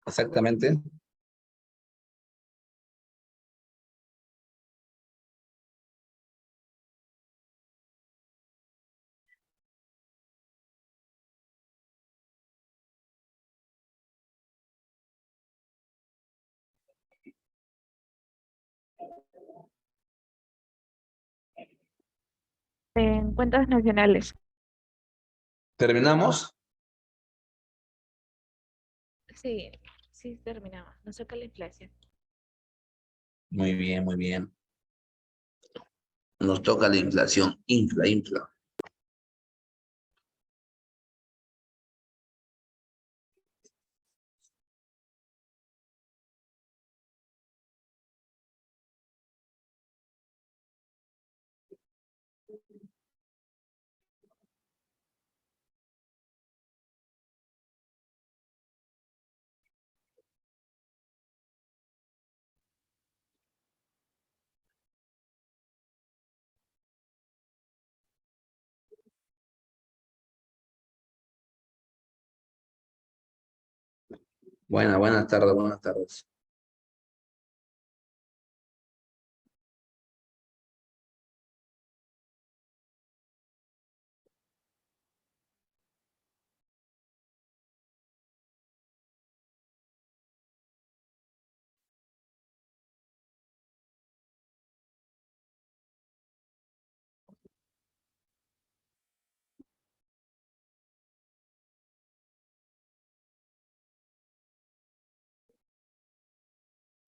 Exactamente. En cuentas nacionales. ¿Terminamos? Sí, sí, terminamos. Nos saca la inflación. Muy bien, muy bien. Nos toca la inflación. Infla. Buenas tardes, buenas tardes.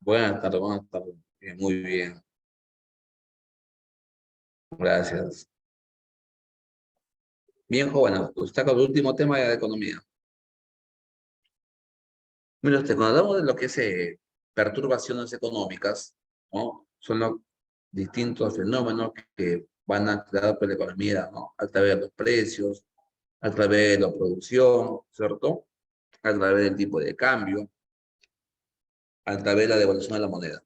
Buenas tardes, buenas tardes. Bien, muy bien. Gracias. Bien, jóvenes, está con el último tema de economía. Mira usted, cuando hablamos de lo que es perturbaciones económicas, ¿no? Son los distintos fenómenos que van a crear por la economía, ¿no? A través de los precios, a través de la producción, ¿cierto? A través del tipo de cambio, a través de la devaluación de la moneda.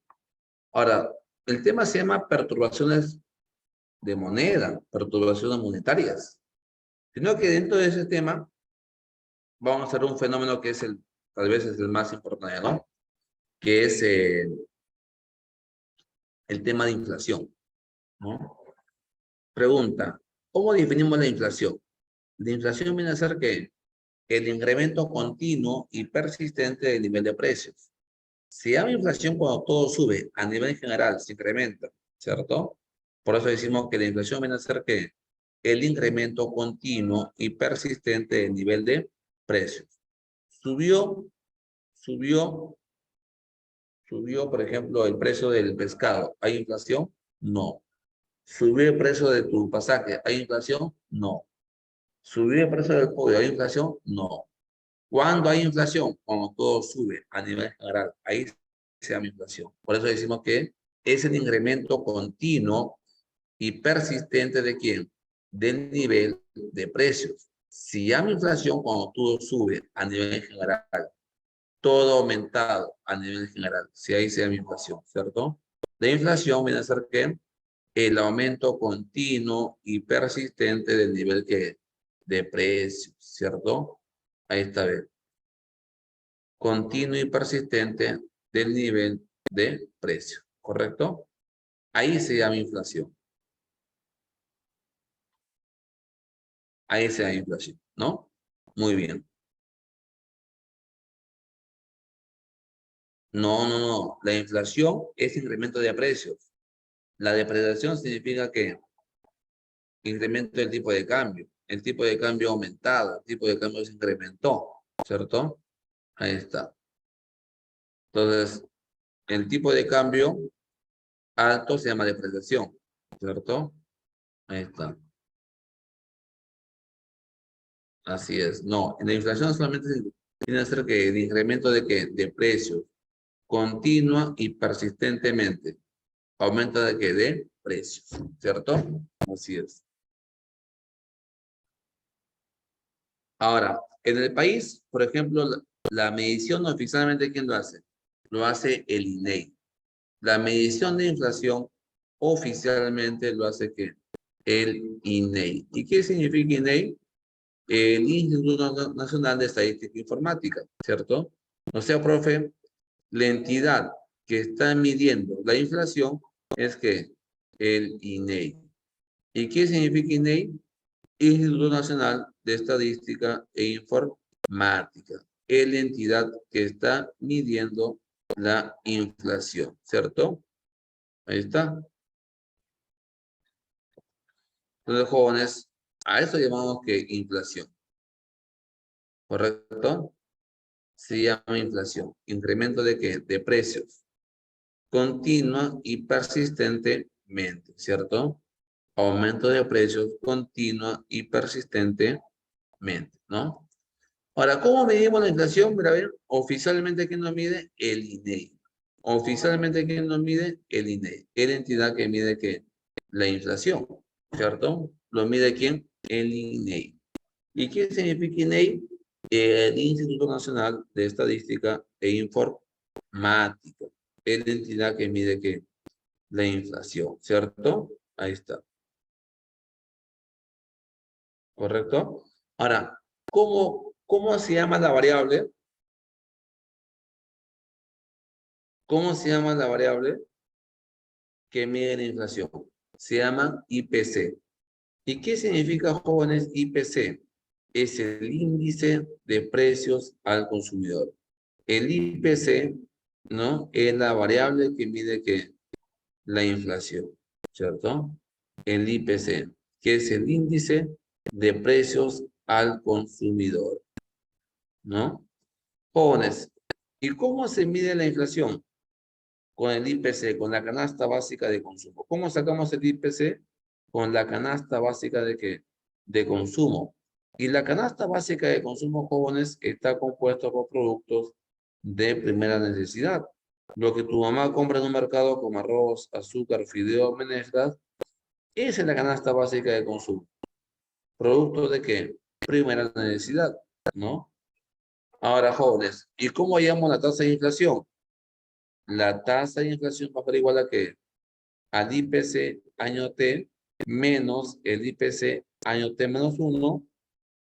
Ahora, el tema se llama perturbaciones de moneda, perturbaciones monetarias, sino que dentro de ese tema vamos a hacer un fenómeno que es tal vez es el más importante, ¿no? Que es el tema de inflación, ¿no? Pregunta, ¿cómo definimos la inflación? La inflación viene a ser que el incremento continuo y persistente del nivel de precios. Se llama inflación cuando todo sube, a nivel general se incrementa, ¿cierto? Por eso decimos que la inflación viene a ser que el incremento continuo y persistente del nivel de precios. Subió, subió, subió, por ejemplo, el precio del pescado. ¿Hay inflación? No. ¿Subió el precio de tu pasaje? ¿Hay inflación? No. ¿Subió el precio del pollo? ¿Hay inflación? No. ¿Cuándo hay inflación? Cuando todo sube a nivel general. Ahí se llama inflación. Por eso decimos que es el incremento continuo y persistente ¿de quién? Del nivel de precios. Si llama inflación cuando todo sube a nivel general, todo aumentado a nivel general, si ahí se llama inflación, ¿cierto? La inflación viene a ser que el aumento continuo y persistente del nivel que, de precios, ¿cierto? Ahí está bien. Continuo y persistente del nivel de precio, ¿correcto? Ahí se llama inflación. Ahí se llama inflación, ¿no? Muy bien. No. La inflación es incremento de precios. La depreciación significa que incremento del tipo de cambio. El tipo de cambio ha aumentado, el tipo de cambio se incrementó, ¿cierto? Ahí está. Entonces, el tipo de cambio alto se llama depreciación, ¿cierto? Ahí está. Así es. No, en la inflación solamente tiene que ser que el incremento de qué? De precios continua y persistentemente. Aumenta de qué? De precios, ¿cierto? Así es. Ahora, en el país, por ejemplo, la medición oficialmente, ¿quién lo hace? Lo hace el INEI. La medición de inflación oficialmente lo hace ¿qué? El INEI. ¿Y qué significa INEI? El Instituto Nacional de Estadística e Informática, ¿cierto? O sea, profe, la entidad que está midiendo la inflación es que el INEI. ¿Y qué significa INEI? Instituto Nacional de Estadística e Informática. Es la entidad que está midiendo la inflación, ¿cierto? Ahí está. Entonces, jóvenes, a eso llamamos que inflación. ¿Correcto? Se llama inflación. ¿Incremento de qué? De precios. Continua y persistentemente, ¿cierto? Aumento de precios continua y persistentemente, ¿no? Ahora, ¿cómo medimos la inflación? Mira, a ver, oficialmente, ¿quién nos mide? El INEI. Oficialmente, ¿quién nos mide? El INEI. Es la entidad que mide que la inflación, ¿cierto? ¿Lo mide quién? El INEI. ¿Y qué significa INEI? El Instituto Nacional de Estadística e Informática. Es la entidad que mide que la inflación, ¿cierto? Ahí está. ¿Correcto? Ahora, ¿cómo se llama la variable? ¿Cómo se llama la variable que mide la inflación? Se llama IPC. ¿Y qué significa, jóvenes, IPC? Es el índice de precios al consumidor. El IPC, ¿no? Es la variable que mide que la inflación, ¿cierto? El IPC, que es el índice de precios al consumidor, ¿no? Jóvenes, ¿y cómo se mide la inflación? Con el IPC, con la canasta básica de consumo. ¿Cómo sacamos el IPC? Con la canasta básica de qué? De consumo. Y la canasta básica de consumo, jóvenes, está compuesta por productos de primera necesidad. Lo que tu mamá compra en un mercado como arroz, azúcar, fideo, menestras, esa es la canasta básica de consumo. ¿Productos de qué? Primera necesidad, ¿no? Ahora, jóvenes, ¿y cómo hallamos la tasa de inflación? La tasa de inflación va a ser igual a qué? Al IPC año T menos el IPC año T menos 1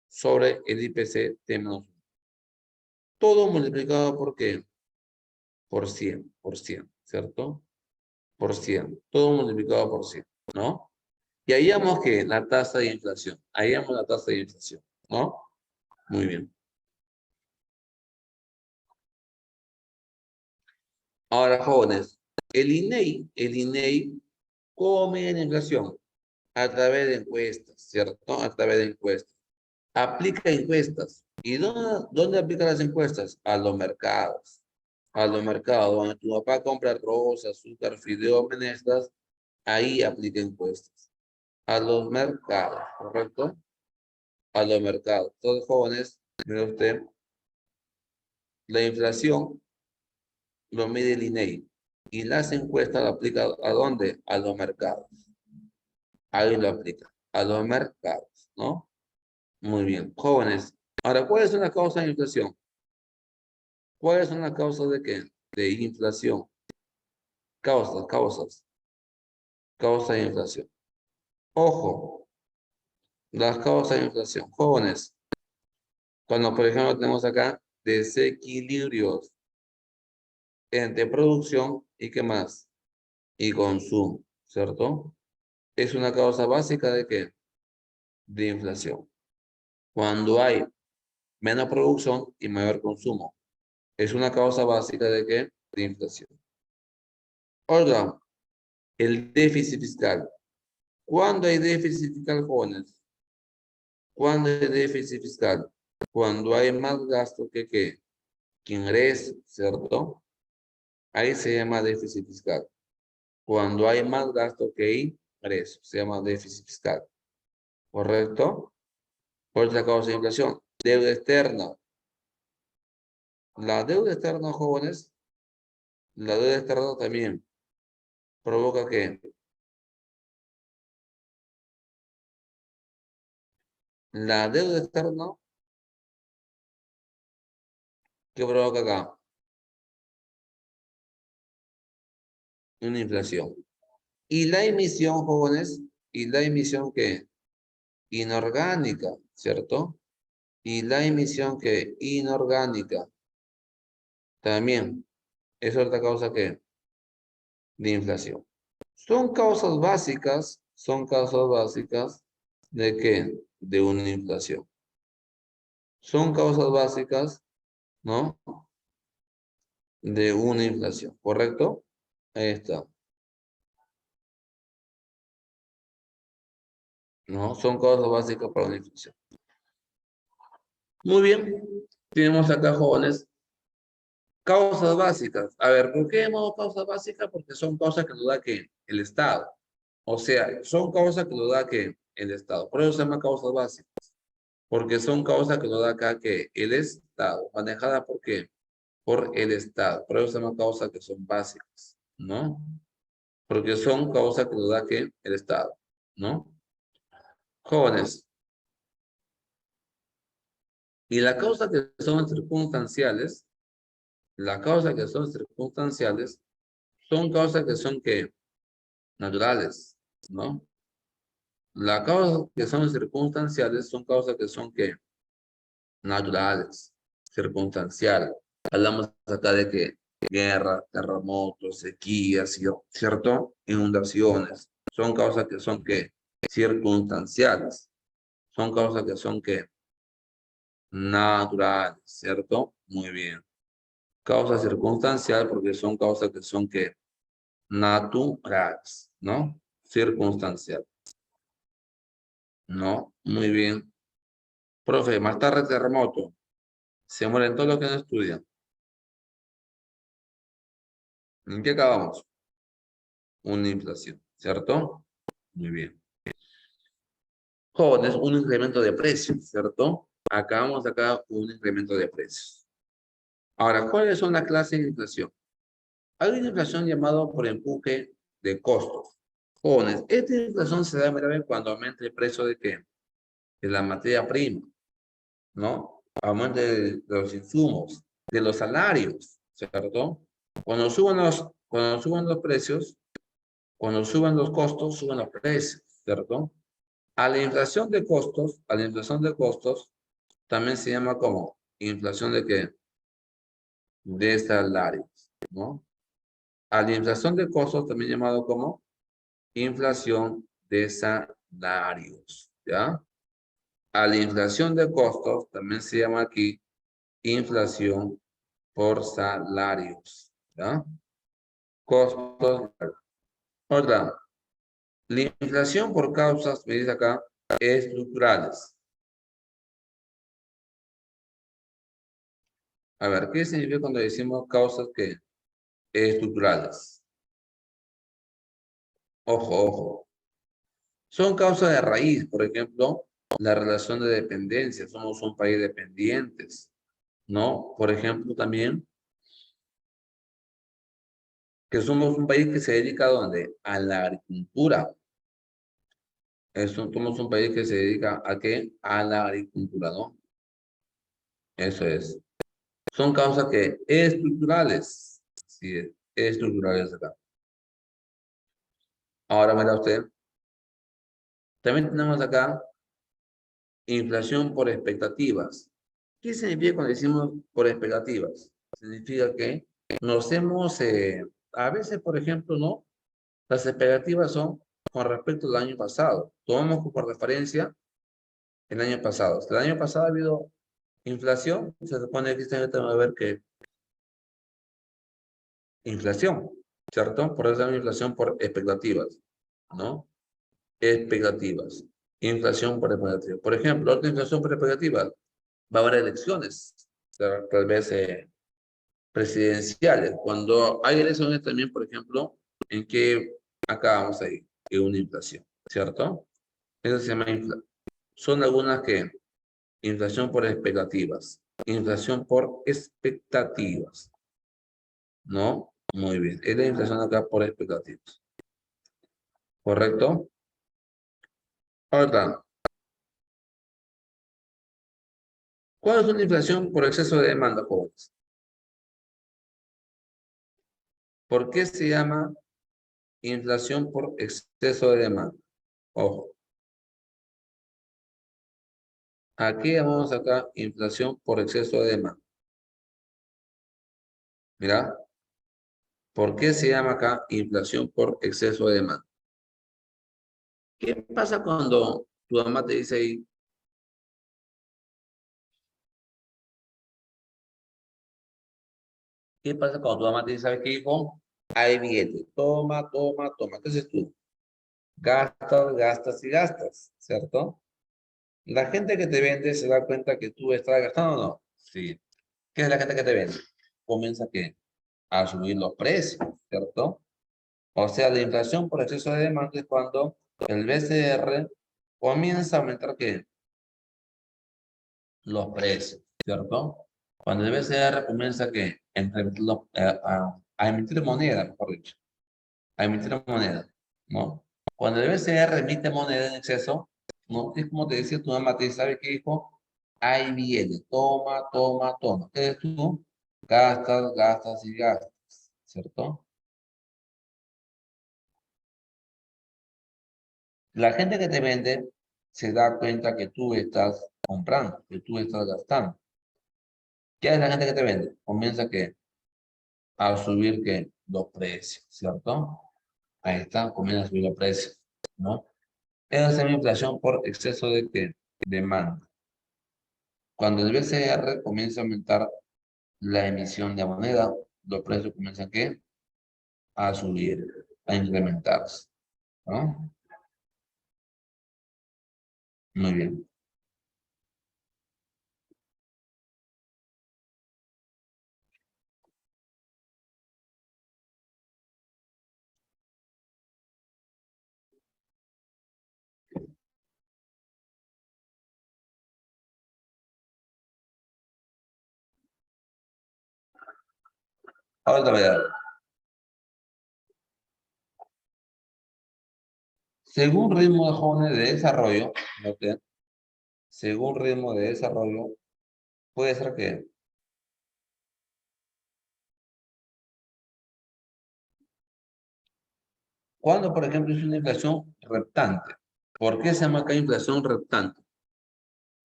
sobre el IPC T menos 1. Todo multiplicado por qué? Por 100, ¿cierto? Por 100. Todo multiplicado por 100, ¿no? Y ahí vemos que la tasa de inflación. Ahí vemos la tasa de inflación, ¿no? Muy bien. Ahora, jóvenes, el INEI, ¿cómo mide la inflación? A través de encuestas, ¿cierto? A través de encuestas. Aplica encuestas. ¿Y dónde aplica las encuestas? A los mercados. A los mercados, donde tu papá compra arroz, azúcar, fideo, menestras, ahí aplica encuestas. A los mercados, ¿correcto? A los mercados. Todos jóvenes, mire usted, la inflación lo mide el INEI. Y las encuestas lo aplica ¿a dónde? A los mercados. Ahí lo aplica. A los mercados, ¿no? Muy bien. Jóvenes, ahora, ¿cuáles son las causas de inflación? ¿Cuáles son las causas de qué? De inflación. Causas de inflación. Ojo, las causas de inflación. Jóvenes, cuando por ejemplo tenemos acá desequilibrios entre producción y qué más, y consumo, ¿cierto? Es una causa básica de qué? De inflación. Cuando hay menos producción y mayor consumo, es una causa básica de qué? De inflación. Oiga, el déficit fiscal. ¿Cuándo hay déficit fiscal, jóvenes? ¿Cuándo hay déficit fiscal? Cuando hay más gasto que ingreso, ¿cierto? Ahí se llama déficit fiscal. Cuando hay más gasto que ingreso, se llama déficit fiscal. ¿Correcto? Otra causa de inflación, deuda externa. La deuda externa, jóvenes, la deuda externa también provoca que la deuda externa, ¿qué provoca acá? Una inflación. Y la emisión, jóvenes, y la emisión que inorgánica, ¿cierto? Y la emisión que inorgánica, También es otra causa que de inflación. Son causas básicas de qué? De una inflación. Son causas básicas, ¿no? De una inflación, ¿correcto? Ahí está, ¿no? Son causas básicas para una inflación. Muy bien, tenemos acá, jóvenes, causas básicas. A ver, ¿por qué llamamos causas básicas? Porque son causas que nos da que el Estado. O sea, son causas que nos da que el Estado. Por eso se llama causas básicas. Porque son causas que nos da acá que el Estado, manejada por qué? Por el Estado. Por eso se llama causas que son básicas, ¿no? Porque son causas que nos da que el Estado, ¿no? Jóvenes, y las causas que son circunstanciales, las causas que son circunstanciales, son causas que son que naturales, ¿no? Las causas que son circunstanciales son causas que son que naturales, circunstanciales. Hablamos acá de que guerra, terremotos, sequías, ¿cierto? Inundaciones. Son causas que son que circunstanciales. Son causas que son que naturales, ¿cierto? Muy bien. Causa circunstancial porque son causas que son que naturales, ¿no? Circunstancial. ¿No? Muy bien. Profe, más tarde terremoto. Se mueren todos los que no estudian. ¿En qué acabamos? Una inflación, ¿cierto? Muy bien. Jóvenes, un incremento de precios, ¿cierto? Acabamos acá un incremento de precios. Ahora, ¿cuáles son las clases de inflación? Hay una inflación llamada por empuje de costos. Jóvenes, esta inflación se da meramente cuando aumenta el precio de qué? De la materia prima, ¿no? Aumento de los insumos, de los salarios, ¿cierto? Cuando suban los precios, cuando suban los costos, suben los precios, ¿cierto? A la inflación de costos, también se llama como inflación de qué? De salarios, ¿no? A la inflación de costos, también llamado como inflación de salarios, ¿ya? A la inflación de costos, también se llama aquí inflación por salarios, ¿ya? Costos. Otra, la inflación por causas, me dice acá, estructurales. A ver, ¿qué significa cuando decimos causas que estructurales? Ojo, ojo. Son causas de raíz, por ejemplo, la relación de dependencia. Somos un país dependientes, ¿no? Por ejemplo, también que somos un país que se dedica ¿a dónde? A la agricultura. Somos un país que se dedica ¿a qué? A la agricultura, ¿no? Eso es. Son causas que estructurales. Sí, estructurales acá. Ahora mira usted. También tenemos acá inflación por expectativas. ¿Qué significa cuando decimos por expectativas? Significa que nos hemos, a veces, por ejemplo, ¿no? Las expectativas son con respecto al año pasado. Tomamos por referencia el año pasado. Si el año pasado ha habido inflación, se supone que este año tenemos que ver que inflación, ¿cierto? Por eso hay inflación por expectativas, ¿no? Expectativas. Inflación por expectativas. Por ejemplo, otra inflación por expectativas. Va a haber elecciones, tal vez presidenciales. Cuando hay elecciones también, por ejemplo, en que acabamos ahí, en una inflación, ¿cierto? Eso se llama inflación. Son algunas que inflación por expectativas. Inflación por expectativas. ¿No? Muy bien. Es la inflación acá por expectativas. ¿Correcto? Ahora, ¿cuál es una inflación por exceso de demanda, jóvenes? ¿Por qué se llama inflación por exceso de demanda? Ojo. Aquí llamamos acá inflación por exceso de demanda. Mira, ¿por qué se llama acá inflación por exceso de demanda? ¿Qué pasa cuando tu mamá te dice ahí, qué pasa cuando tu mamá te dice, ¿sabes qué, hijo? Hay billete, toma, toma, toma. ¿Qué haces tú? Gastas, gastas y gastas, ¿cierto? La gente que te vende se da cuenta que tú estás gastando o no. Sí. ¿Qué es la gente que te vende? Comienza ¿qué? A subir los precios, ¿cierto? O sea, la inflación por exceso de demanda es cuando el BCR comienza a aumentar ¿qué? Los precios, ¿cierto? Cuando el BCR comienza ¿qué? A emitir moneda, mejor dicho, a emitir moneda, ¿no? Cuando el BCR emite moneda en exceso, ¿no? Es como te decía tu mamá, te dice, ¿sabe qué, hijo? Ahí viene, toma, toma, toma. ¿Qué es tú? Gastas, gastas y gastas, ¿cierto? La gente que te vende se da cuenta que tú estás comprando, que tú estás gastando. ¿Qué es la gente que te vende? Comienza que a subir que los precios, ¿cierto? Ahí está, comienza a subir los precios, ¿no? Esa es la inflación por exceso de ¿qué? Demanda. Cuando el BCR comienza a aumentar la emisión de moneda, los precios comienzan ¿qué? A subir, a incrementarse, ¿no? Muy bien. Ahora te voy a dar. Según ritmo de jóvenes de desarrollo, ¿ok? Según ritmo de desarrollo, puede ser que cuando, por ejemplo, es una inflación reptante. ¿Por qué se llama acá inflación reptante?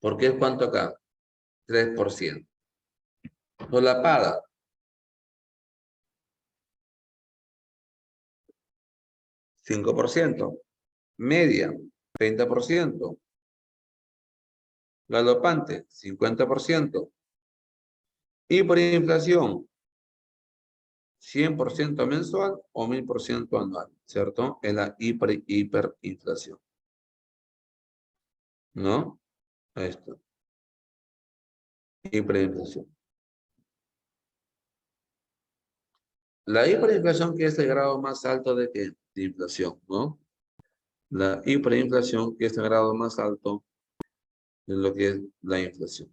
Porque es cuánto acá, 3%. Solapada, 5%. Media, 30%. Galopante, 50%. Hiperinflación, 100% mensual o 1000% anual, ¿cierto? Es la hiperinflación, ¿no? Ahí está, hiperinflación. La hiperinflación que es el grado más alto de, ¿qué? De inflación, ¿no? La hiperinflación que es el grado más alto de lo que es la inflación.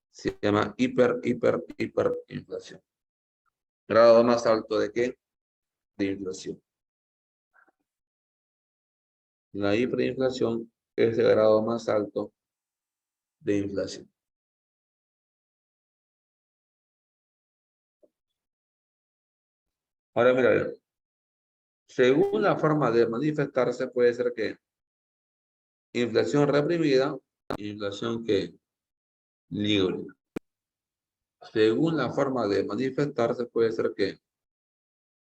Se llama hiperinflación. Grado más alto de qué? De inflación. La hiperinflación es el grado más alto de inflación. Ahora mira, bien. Según la forma de manifestarse puede ser que inflación reprimida, inflación que libre. Según la forma de manifestarse puede ser que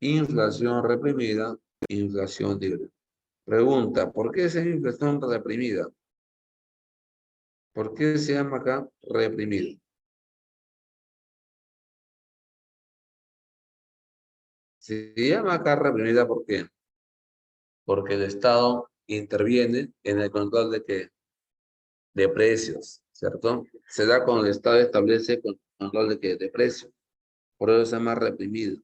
inflación reprimida, inflación libre. Pregunta, ¿por qué es inflación reprimida? ¿Por qué se llama acá reprimida? Se llama acá reprimida ¿por qué? Porque el Estado interviene en el control de qué? De precios, ¿cierto? Se da cuando el Estado establece control de qué? De precios. Por eso se llama reprimido.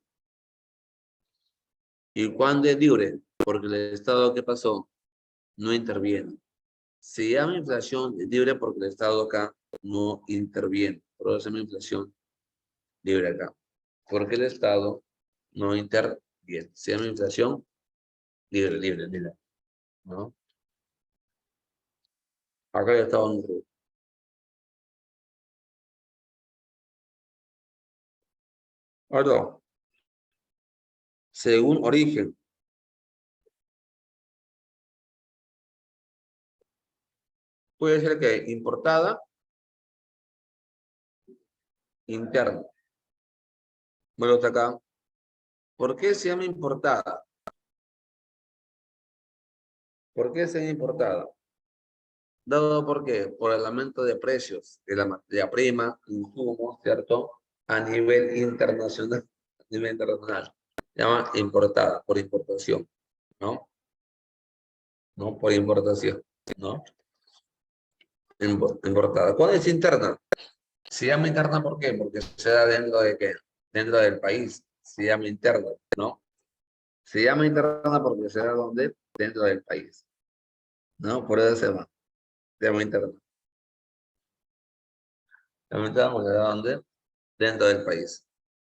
¿Y cuándo es libre? Porque el Estado, ¿qué pasó? No interviene. Se llama inflación libre porque el Estado acá no interviene. Por eso se llama inflación libre acá. Porque el Estado no interviene. Se llama inflación libre, libre, libre, ¿no? Acá el Estado no interviene. Ahora, según origen, puede ser que importada, interna. Bueno, hasta acá. ¿Por qué se llama importada? ¿Por qué se llama importada? Dado por qué? Por el aumento de precios de la materia prima, insumos, ¿cierto? A nivel internacional. A nivel internacional. Se llama importada, por importación, ¿no? ¿No? Por importación, ¿no? Importada. ¿Cuál es interna? Se llama interna, ¿por qué? Porque se da dentro de qué? Dentro del país. Se llama interna, ¿no? Se llama interna porque se da donde? Dentro del país, ¿no? Por eso se llama interna. Se llama interna porque se da donde? Dentro del país.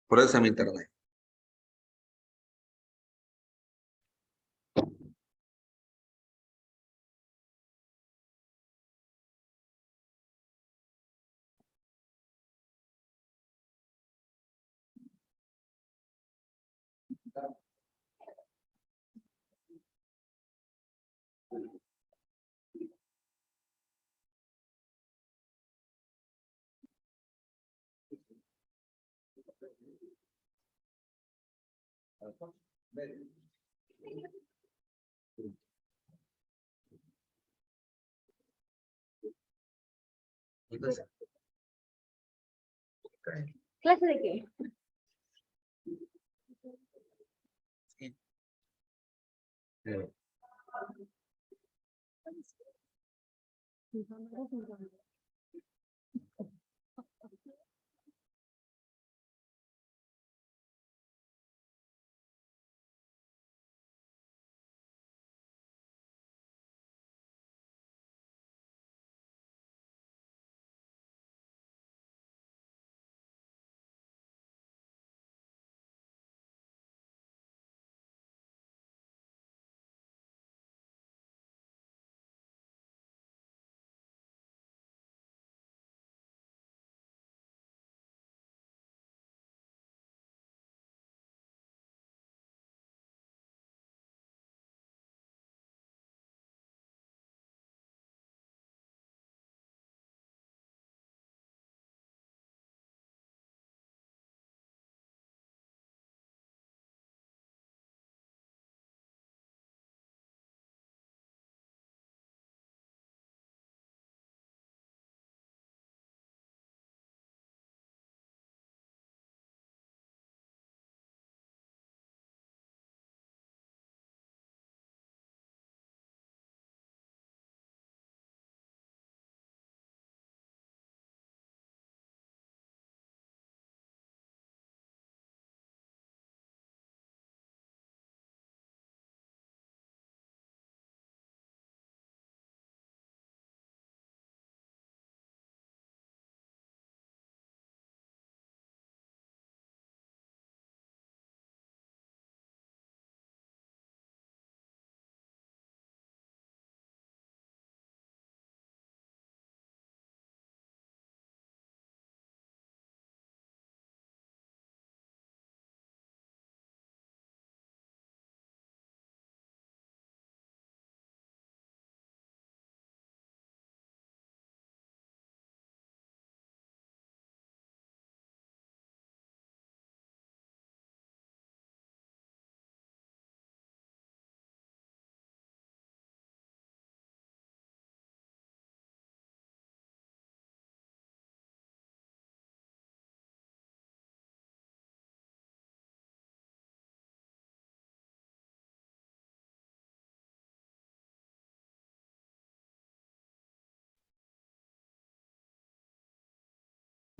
Por eso se llama interna. Entonces, ¿Clase de qué? sí.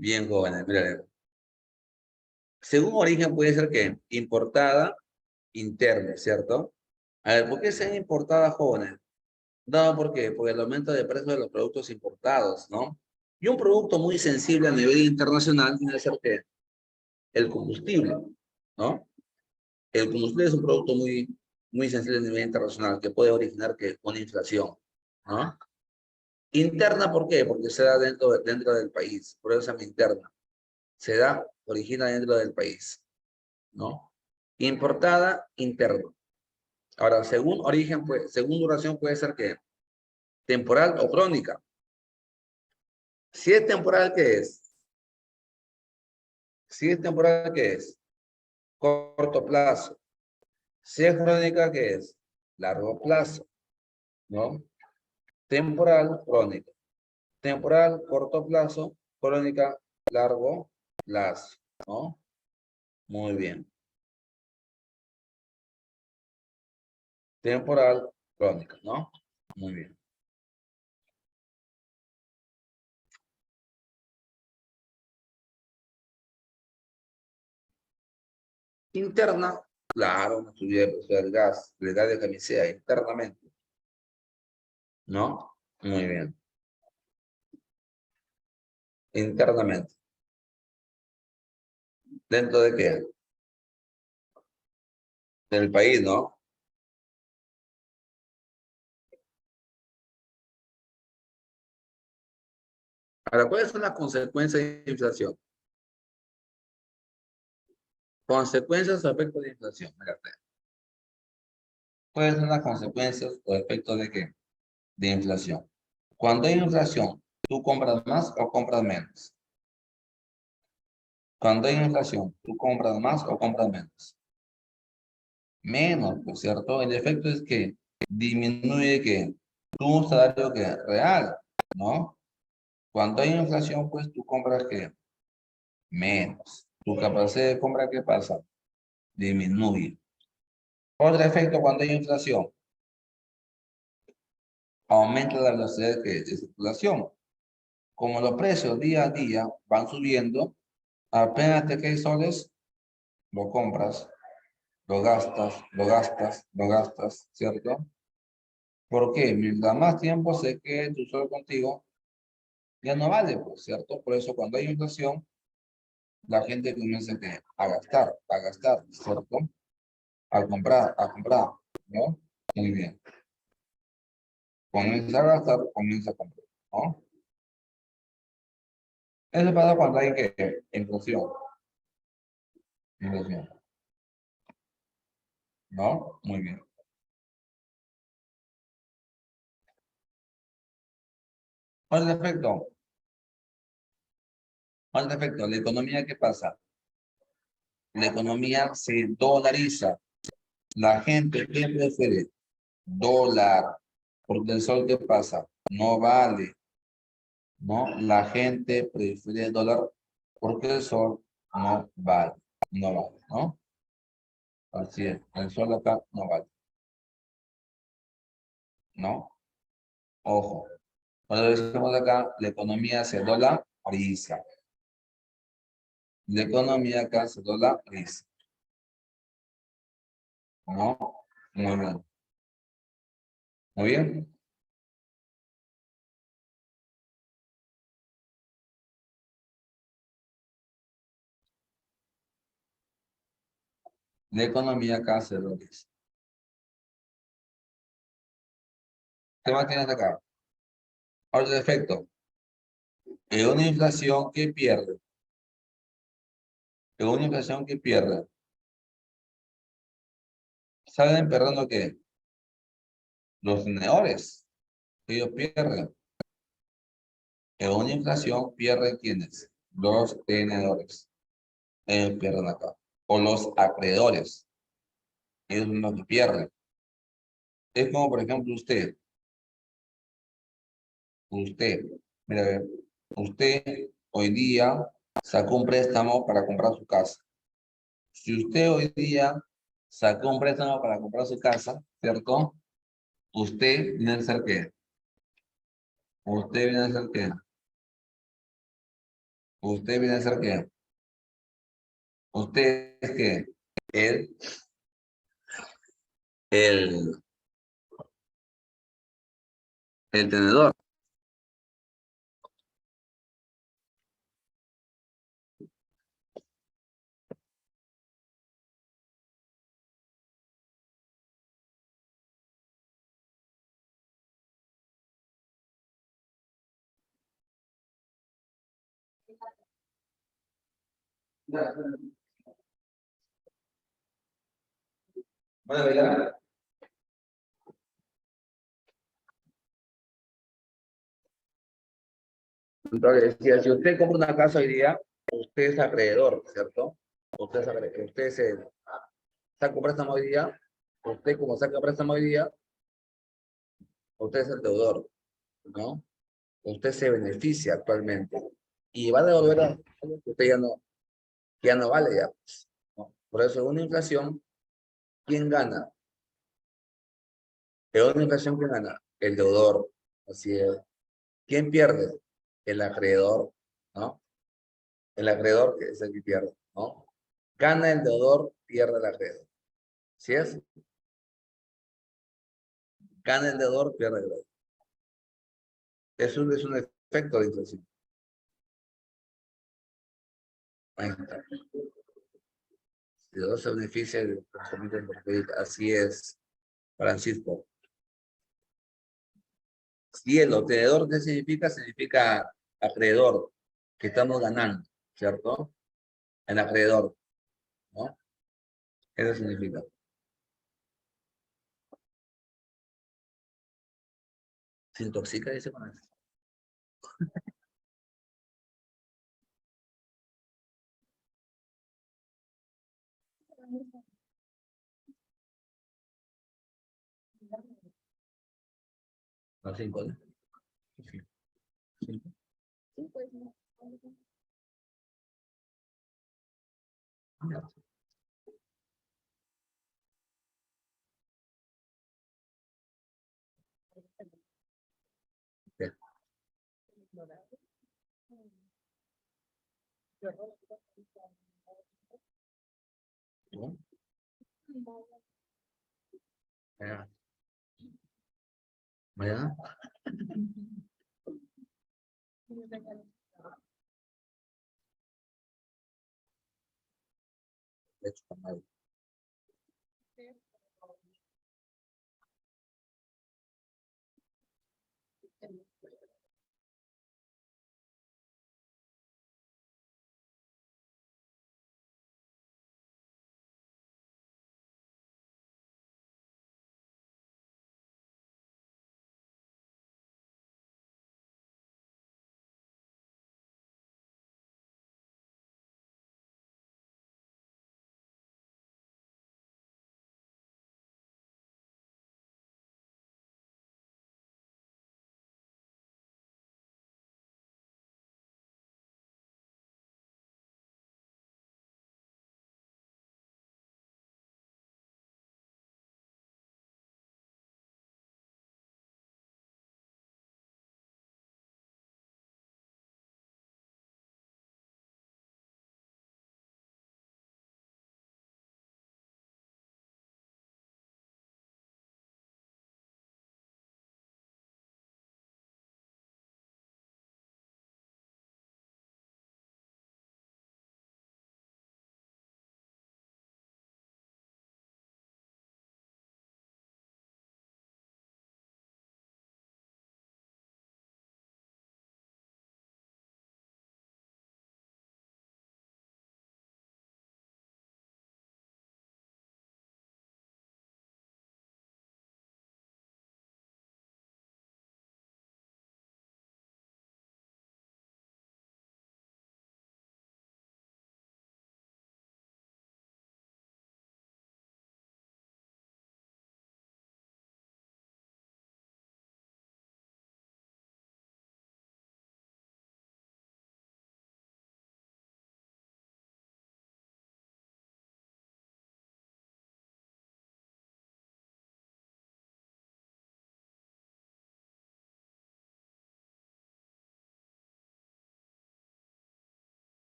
Bien, jóvenes, mira. Según origen puede ser que importada, interna, ¿cierto? A ver, ¿por qué se importada, jóvenes? No, ¿por qué? Por el aumento de precio de los productos importados, ¿no? Y un producto muy sensible a nivel internacional tiene que ser que el combustible, ¿no? El combustible es un producto muy sensible a nivel internacional que puede originar que una inflación, ¿no? Interna, ¿por qué? Porque se da dentro del país, por eso se llama interna. Se da, origina dentro del país, ¿no? Importada, interna. Ahora, según origen, pues, según duración puede ser que temporal o crónica. Si es temporal, ¿qué es? Si es temporal, ¿qué es? corto plazo. Si es crónica, ¿qué es? Largo plazo, ¿no? Temporal, crónica. Temporal, corto plazo. Crónica, largo plazo, ¿no? Muy bien. Temporal, crónica, ¿no? Muy bien. Interna, claro, una subida de precio del gas, del gas de camisea, internamente, ¿no? Muy bien. Internamente. ¿Dentro de qué? Del país, ¿no? Ahora, ¿cuáles son las consecuencias de la inflación? Consecuencias o efectos de inflación. Mírate. ¿Cuáles son las consecuencias o efectos de qué? De inflación. Cuando hay inflación, ¿tú compras más o compras menos? Cuando hay inflación, ¿tú compras más o compras menos? Menos, ¿por cierto? El efecto es que disminuye que tu salario que real, ¿no? Cuando hay inflación, pues tú compras que menos. Tu capacidad de compra, ¿qué pasa? Disminuye. Otro efecto cuando hay inflación, aumenta la velocidad de circulación. Como los precios día a día van subiendo, apenas te caes soles, lo compras, lo gastas, lo gastas, lo gastas, ¿cierto? ¿Por qué? Mientras más tiempo se quede tu sol contigo, ya no vale, pues, ¿cierto? Por eso cuando hay inflación, la gente comienza a gastar, ¿cierto? A comprar, ¿no? Muy bien. Comienza a gastar, comienza a comprar, ¿no? Eso pasa cuando hay que inflación, inflación, ¿no? Muy bien. Al efecto, al efecto, la economía, ¿qué pasa? La economía se dolariza. La gente, ¿qué prefiere? Dólar. Porque el sol, ¿qué pasa? No vale, ¿no? La gente prefiere dólar porque el sol no vale, no vale, ¿no? Así es, el sol acá no vale, ¿no? Ojo. Cuando decimos acá, la economía se dolariza. La economía acá se dolariza, ¿no? Muy bien. Muy bien. La economía acá se dolariza. ¿Qué más tienes acá? Ahora, el efecto. Es una inflación que pierde. Es una inflación que pierde. ¿Salen perdiendo qué? Los tenedores. Ellos pierden. En una inflación pierden ¿quiénes? Los tenedores. Ellos pierden acá. O los acreedores. Ellos son los que pierden. Es como, por ejemplo, usted, mira, a ver, usted hoy día sacó un préstamo para comprar su casa. Si usted hoy día sacó un préstamo para comprar su casa, ¿cierto? Usted viene a ser qué? Usted viene a ser qué? Usted viene a ser qué? Usted es que el, el, el tenedor. Bueno, ya. Entonces, si usted compra una casa hoy día, usted es acreedor, ¿cierto? Usted sabe que usted se saca un préstamo hoy día, usted como saca préstamo hoy día, usted es el deudor, ¿no? Usted se beneficia actualmente y va a devolver a usted ya no vale ya, ¿no? Por eso una inflación, ¿quién gana? En una inflación, ¿quién gana? El deudor, así es. ¿Quién pierde? El acreedor, ¿no? El acreedor que es el que pierde, ¿no? Gana el deudor, pierde el acreedor. ¿Sí es? Gana el deudor, pierde el deudor. Eso es un efecto de inflación. Ahí está. El deudor se beneficia del consumidor del crédito. Así es, Francisco. Si el obtenedor, ¿qué significa? Significa acreedor, que estamos ganando, ¿cierto? El acreedor, ¿no? Eso significa. Se intoxica, dice con eso. No, cinco, ¿no? Sí, sí. Ya. Ya. ¿No? Ya. ¿Ya? De hecho,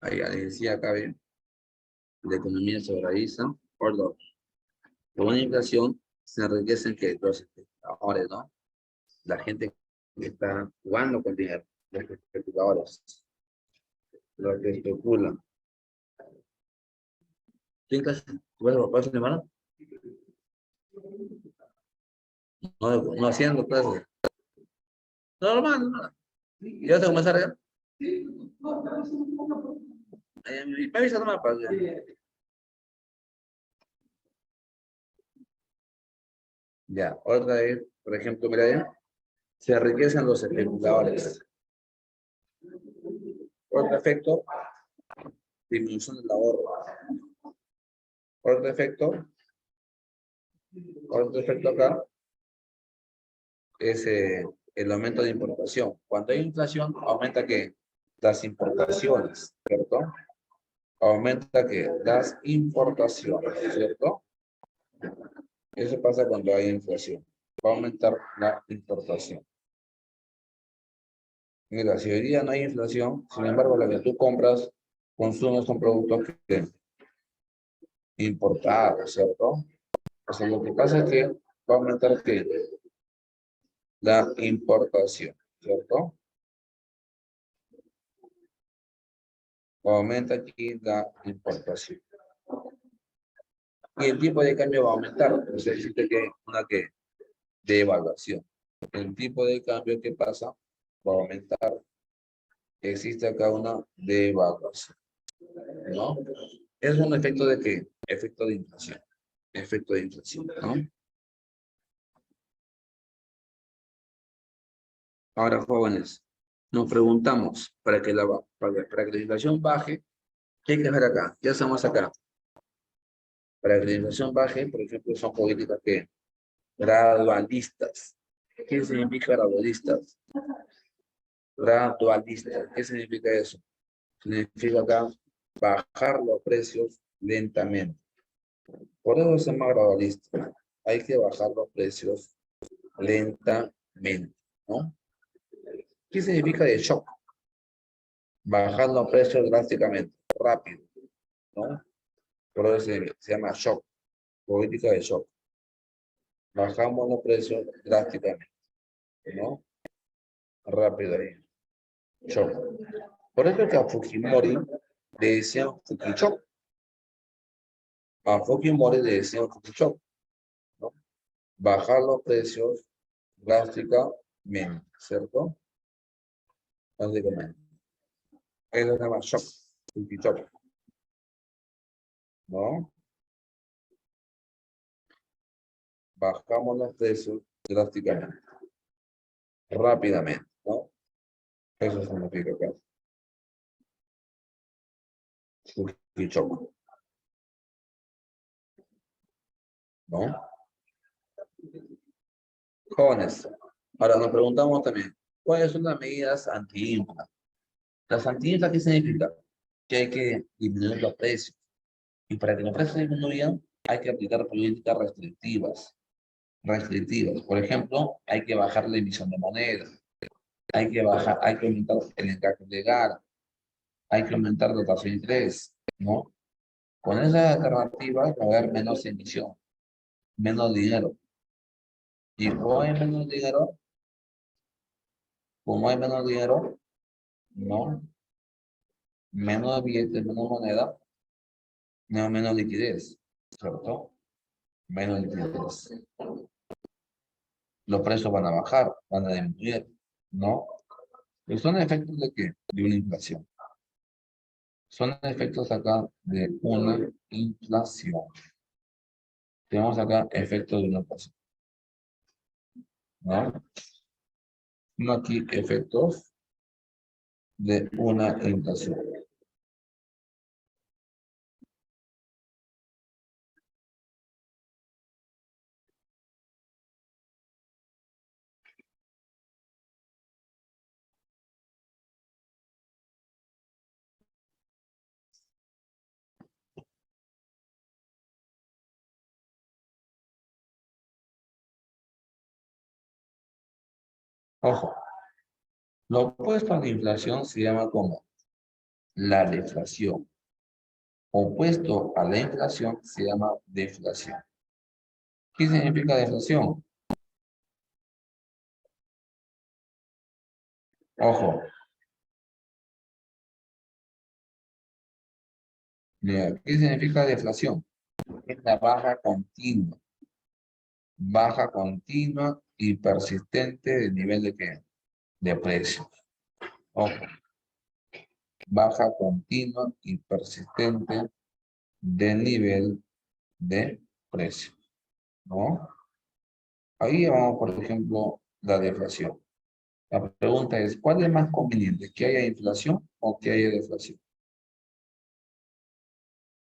Ahí ya les decía acá, bien, la economía se realiza por dos. Con una inflación se enriquecen que los especuladores, ¿no? La gente que está jugando con dinero, los especuladores, los que especulan. ¿Quién casi? ¿Tú ves los pasos de mano? No, no haciendo clases. Normal, no. ¿Ya te comenzar ya? Me avisa nomás para que... Ya, otra vez, por ejemplo, mira ya, se enriquecen los especuladores. Otro efecto, disminución del ahorro. Otro efecto acá es el aumento de importación. Cuando hay inflación, aumenta que las importaciones, ¿cierto? Aumenta que las importaciones, ¿cierto? Eso pasa cuando hay inflación. Va a aumentar la importación. Mira, si hoy día no hay inflación, sin embargo, lo que tú compras, consumes son productos que importados, ¿cierto? O sea, lo que pasa es que va a aumentar que la importación, ¿cierto? Aumenta aquí la importación. Y el tipo de cambio va a aumentar. Entonces existe que una que devaluación. El tipo de cambio que pasa va a aumentar. Existe acá una devaluación, ¿no? Es un efecto de qué? Efecto de inflación. Efecto de inflación, ¿no? Ahora, jóvenes, nos preguntamos, para que la inflación baje, ¿qué hay que hacer acá? ¿Qué hacemos acá? Para que la inflación baje, por ejemplo, son políticas que gradualistas. ¿Qué significa gradualistas? Gradualistas. ¿Qué significa eso? Significa acá bajar los precios lentamente. Por eso se llama gradualista. Hay que bajar los precios lentamente, ¿no? ¿Qué significa de shock? Bajar los precios drásticamente, rápido, ¿no? Por eso se llama shock, política de shock. Bajamos los precios drásticamente, ¿no? Rápido ahí, shock. Por eso es que a Fujimori le decían Fukichok. A Fujimori le decían Fukichok, ¿no? Bajar los precios drásticamente, ¿cierto? Drásticamente. Eso se llama shock, Fukichok, ¿no? Bajamos los precios drásticamente, rápidamente, ¿no? Eso significa acá. Fukichok, ¿no? Jóvenes, ahora nos preguntamos también, ¿cuáles son las medidas anti-infla? Las anti-infla, ¿qué significa? Que hay que disminuir los precios. Y para que los precios disminuyan, hay que aplicar políticas restrictivas. Restrictivas. Por ejemplo, hay que bajar la emisión de moneda. Hay que aumentar el encaje legal. Hay que aumentar la tasa de interés, ¿no? Con esas alternativas va a haber menos emisión, menos dinero. Y como hay menos dinero, no, menos billetes, menos moneda, no, menos liquidez, ¿cierto? Menos liquidez. Los precios van a bajar, van a disminuir, ¿no? Y son efectos de qué? De una inflación. Son efectos acá de una inflación. Tenemos acá efectos de una inflación, ¿no? No aquí efectos de una inflación. Ojo, lo opuesto a la inflación se llama como la deflación. Opuesto a la inflación se llama deflación. ¿Qué significa deflación? Ojo. Mira, ¿qué significa deflación? Es la baja continua y persistente del nivel de ¿qué? De precio. Ojo, baja continua y persistente del nivel de precio, ¿no? Ahí vamos, por ejemplo, la deflación. La pregunta es, ¿cuál es más conveniente? ¿Que haya inflación o que haya deflación?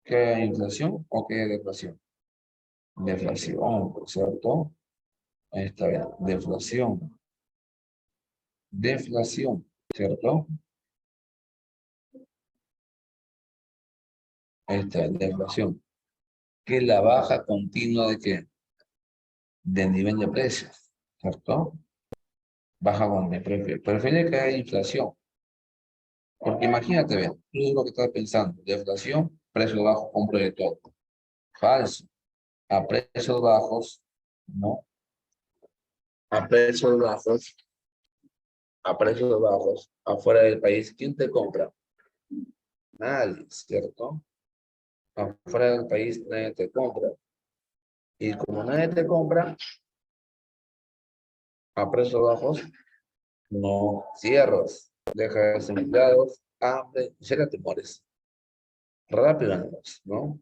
¿Que haya inflación o que haya deflación? Deflación, por cierto. Ahí está bien. Deflación. Deflación, ¿cierto? Ahí está, deflación. Que es la baja continua de qué? Del nivel de precios, ¿cierto? Baja con prefiere que haya inflación. Porque imagínate, ven, tú es lo que estás pensando. Deflación, precios bajos, compro de todo. Falso. A precios bajos, ¿no? A precios bajos, a precios bajos, afuera del país, ¿quién te compra? Nadie, ¿cierto? Afuera del país nadie te compra. Y como nadie te compra, a precios bajos, no cierras, dejas desempleados, hambre, llega temores. Rápido, ¿no?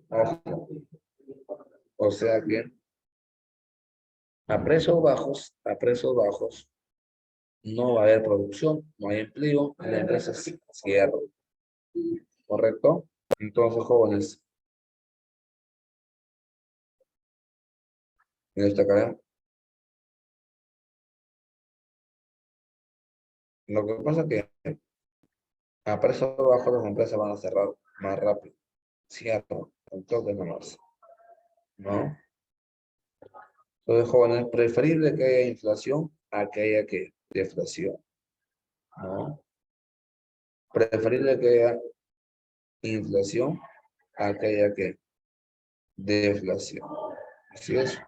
Ojo. O sea que a precios bajos, no va a haber producción, no hay empleo, la empresa cierra. ¿Correcto? Entonces, jóvenes, en esta cadena, lo que pasa es que a precios bajos las empresas van a cerrar más rápido. Cierto, entonces no más. ¿No? Entonces, jóvenes, preferible que haya inflación a que haya que deflación. ¿No? Preferible que haya inflación a que haya que deflación. Así es.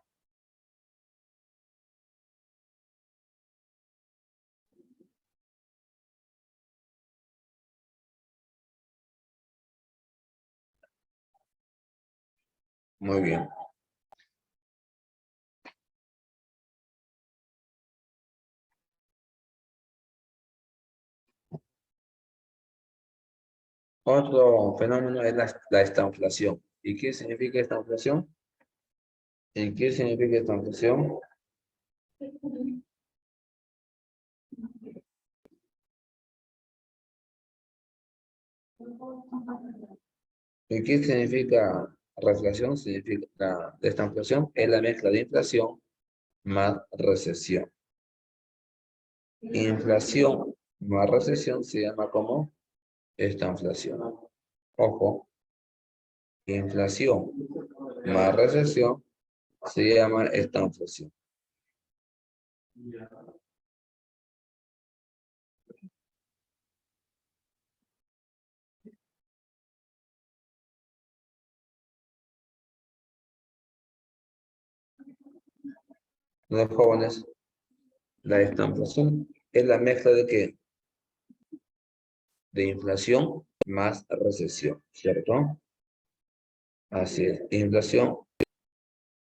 Muy bien. Otro fenómeno es la estanflación. ¿Y qué significa estanflación? ¿Y qué significa estanflación? ¿Y qué significa reflación? Significa la estanflación es la mezcla de inflación más recesión. Inflación más recesión se llama como estanflación. Ojo, inflación más recesión se llama estanflación. Los jóvenes, la estanflación es la mezcla de qué? De inflación más recesión, ¿cierto? Así es, inflación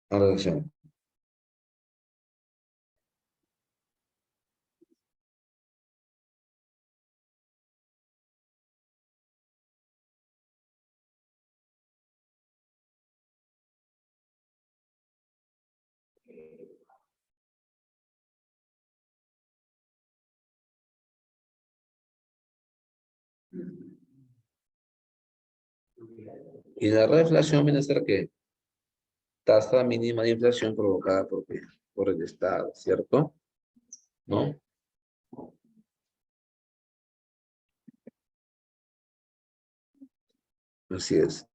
más recesión. Y la reflación viene a ser que tasa mínima de inflación provocada por, ¿qué? Por el Estado, ¿cierto? ¿No? Así es.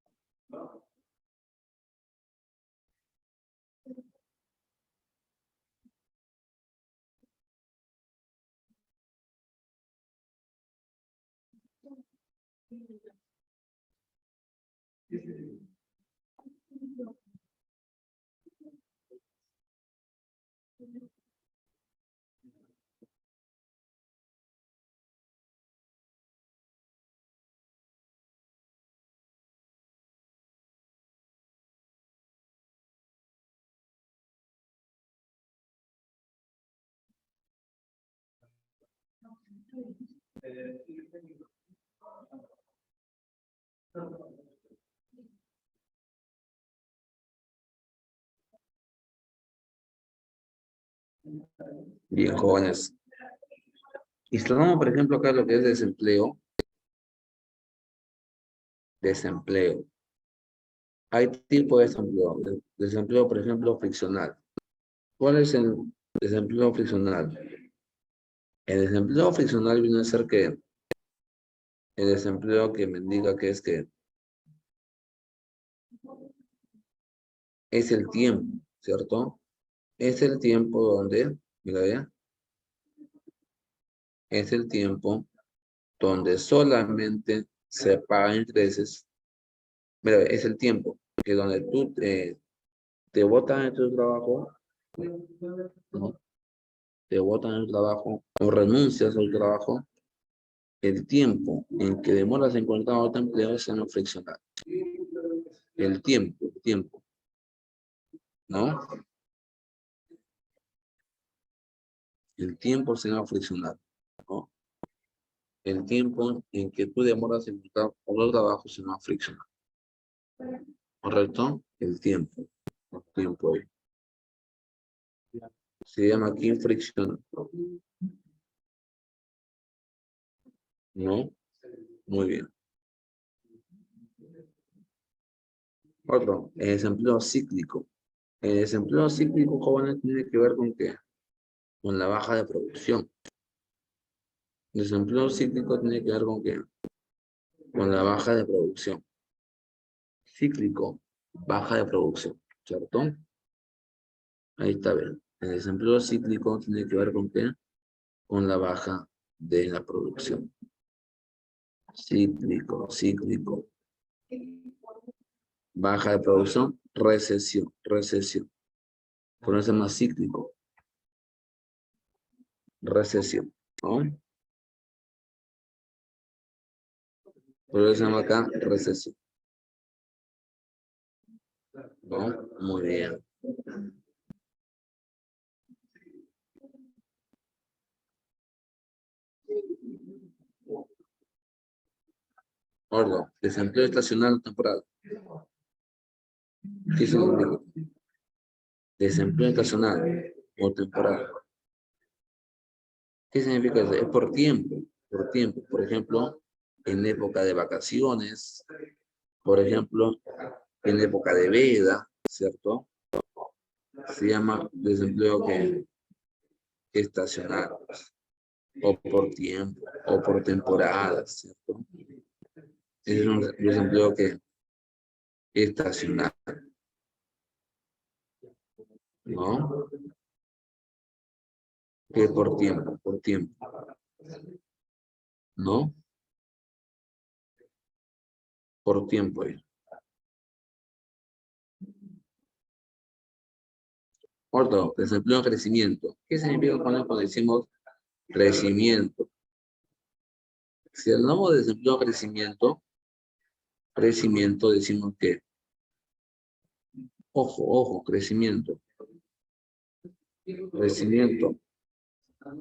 Bien, jóvenes. Y si tomamos, por ejemplo, acá lo que es desempleo. Desempleo. Hay tipo de desempleo. Desempleo, por ejemplo, friccional. ¿Cuál es el desempleo friccional? El desempleo friccional viene a ser que el desempleo que me indica que es el tiempo, ¿cierto? Es el tiempo donde, mira, ¿ya? Es el tiempo donde solamente se pagan intereses. Mira, es el tiempo que donde tú te botan en tu trabajo, ¿no? Te botan en el trabajo o renuncias al trabajo, el tiempo en que demoras en encontrar otro empleo se llama friccional. El tiempo, ¿no? El tiempo se llama friccional, ¿no? El tiempo en que tú demoras en encontrar otro trabajo se llama friccional. ¿Correcto? El tiempo ahí. Se llama aquí friccional. ¿No? Muy bien. Otro, el desempleo cíclico. El desempleo cíclico, jóvenes, tiene que ver con qué? Con la baja de producción. El desempleo cíclico tiene que ver con qué? Con la baja de producción. Cíclico, baja de producción, ¿cierto? Ahí está bien. El desempleo cíclico tiene que ver con qué? Con la baja de la producción. Cíclico. Baja de producción, recesión. Por eso es más cíclico. Recesión, ¿no? Por eso se llama acá recesión, ¿no? Muy bien. Orden, desempleo estacional o temporal. ¿Qué significa? Desempleo estacional o temporal. ¿Qué significa eso? Es por tiempo, por tiempo. Por ejemplo, en época de vacaciones, por ejemplo, en época de veda, ¿cierto? Se llama desempleo estacional, o por tiempo, o por temporadas, ¿cierto? Es un desempleo estacional, ¿no? Que es por tiempo, ¿no? Por tiempo. Otro, desempleo crecimiento. ¿Qué significa cuando decimos crecimiento? Si hablamos de desempleo crecimiento decimos que, ojo, crecimiento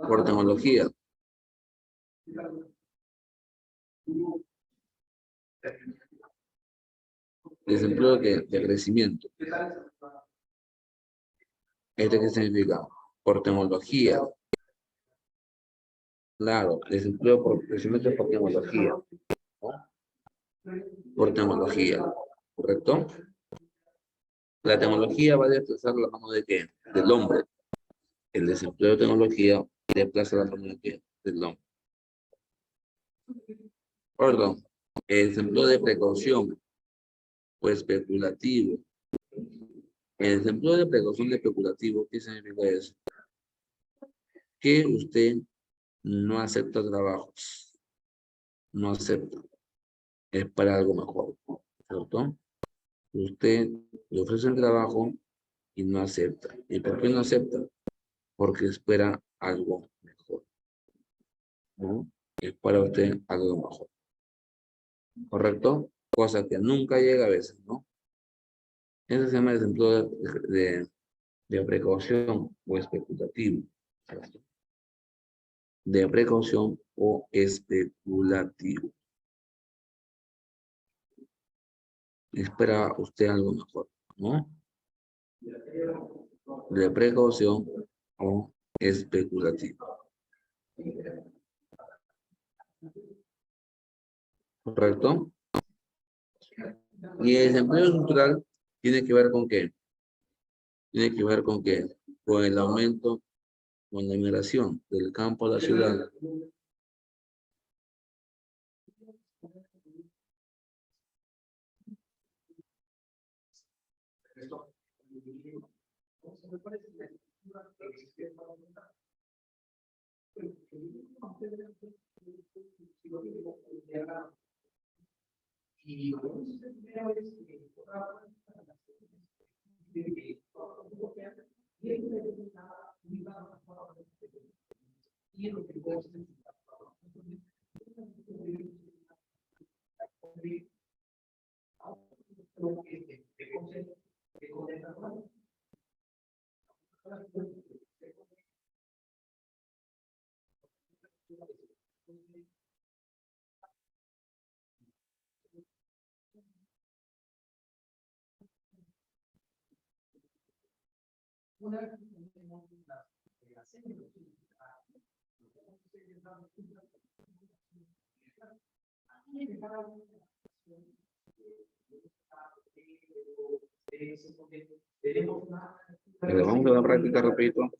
por tecnología. Desempleo de crecimiento. ¿Este qué significa? Por tecnología. Claro, desempleo por crecimiento por tecnología, ¿no? Por tecnología, ¿correcto? La tecnología va a desplazar la mano de qué? Del hombre. El desempleo de tecnología desplaza la mano de qué? Del hombre. Perdón, el desempleo de precaución o especulativo. El desempleo de precaución de especulativo, ¿qué significa eso? Que usted no acepta trabajos, no acepta, es para algo mejor, ¿cierto? Usted le ofrece el trabajo y no acepta. ¿Y por qué no acepta? Porque espera algo mejor, ¿no? Espera usted algo mejor, ¿correcto? Cosa que nunca llega a veces, ¿no? Eso se llama desempleo de precaución o especulativo. De precaución o especulativo. Espera usted algo mejor, ¿no? De precaución o especulativo. ¿Correcto? Y el desempleo estructural tiene que ver con qué? Tiene que ver con qué? Con el aumento, con la migración del campo a la ciudad. Pero vamos a la práctica, repito.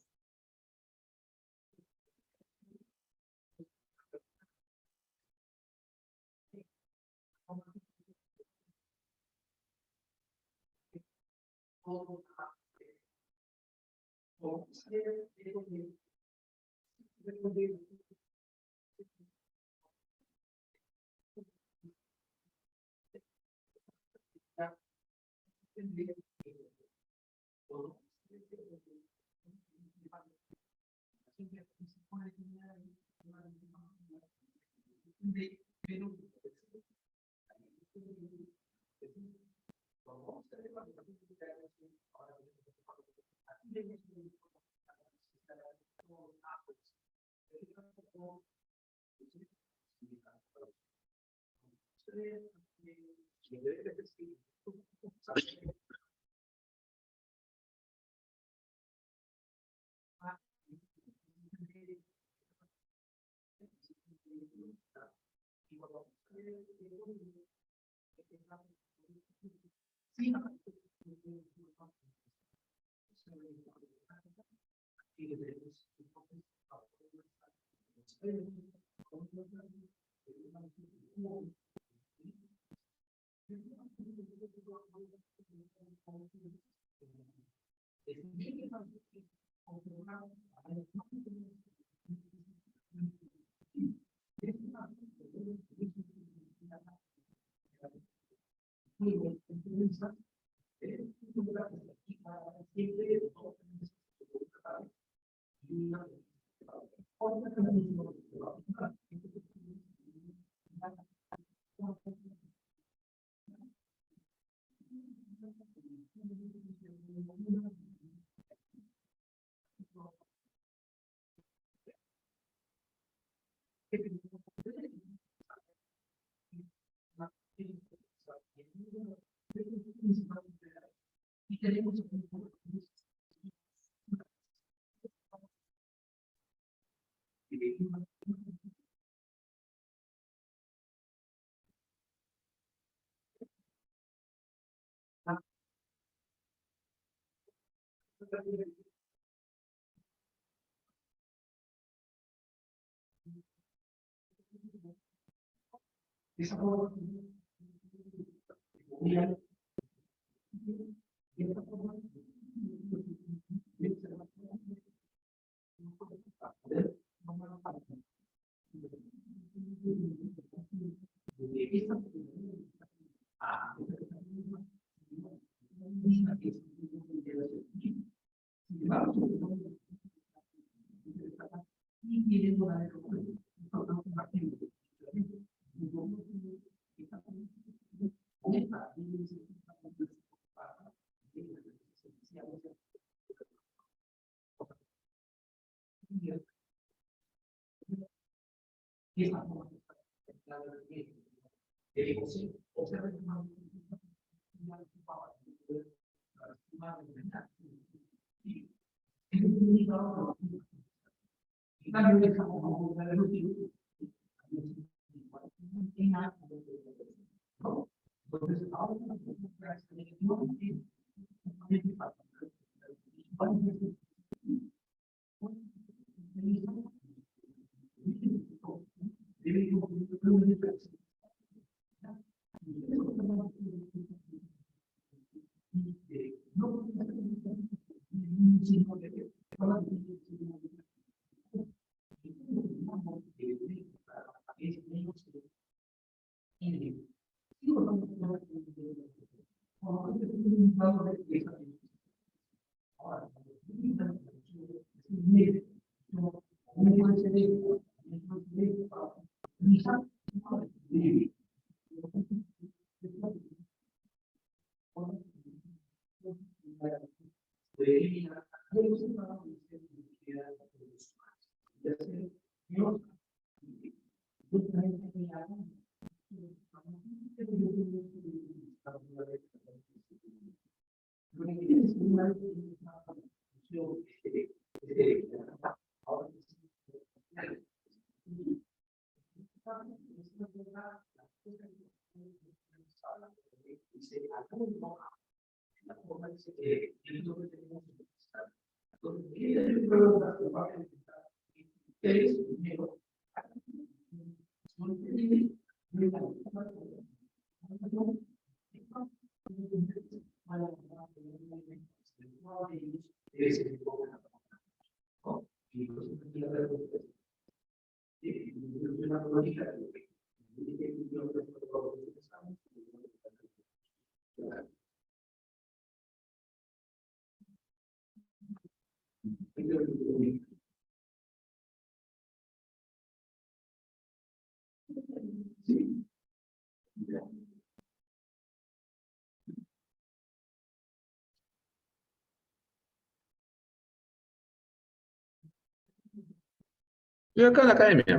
Yo acá en la academia.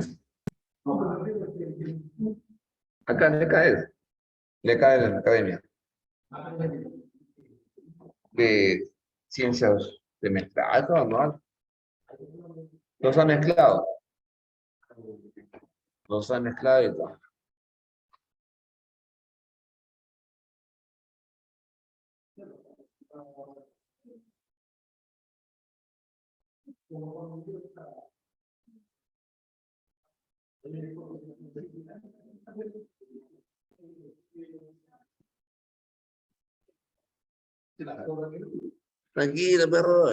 Acá le cae. Le cae en la academia. De ciencias de mezclado, ¿no? Los ha mezclado. Los ha mezclado y todo. Tranquilo, perro.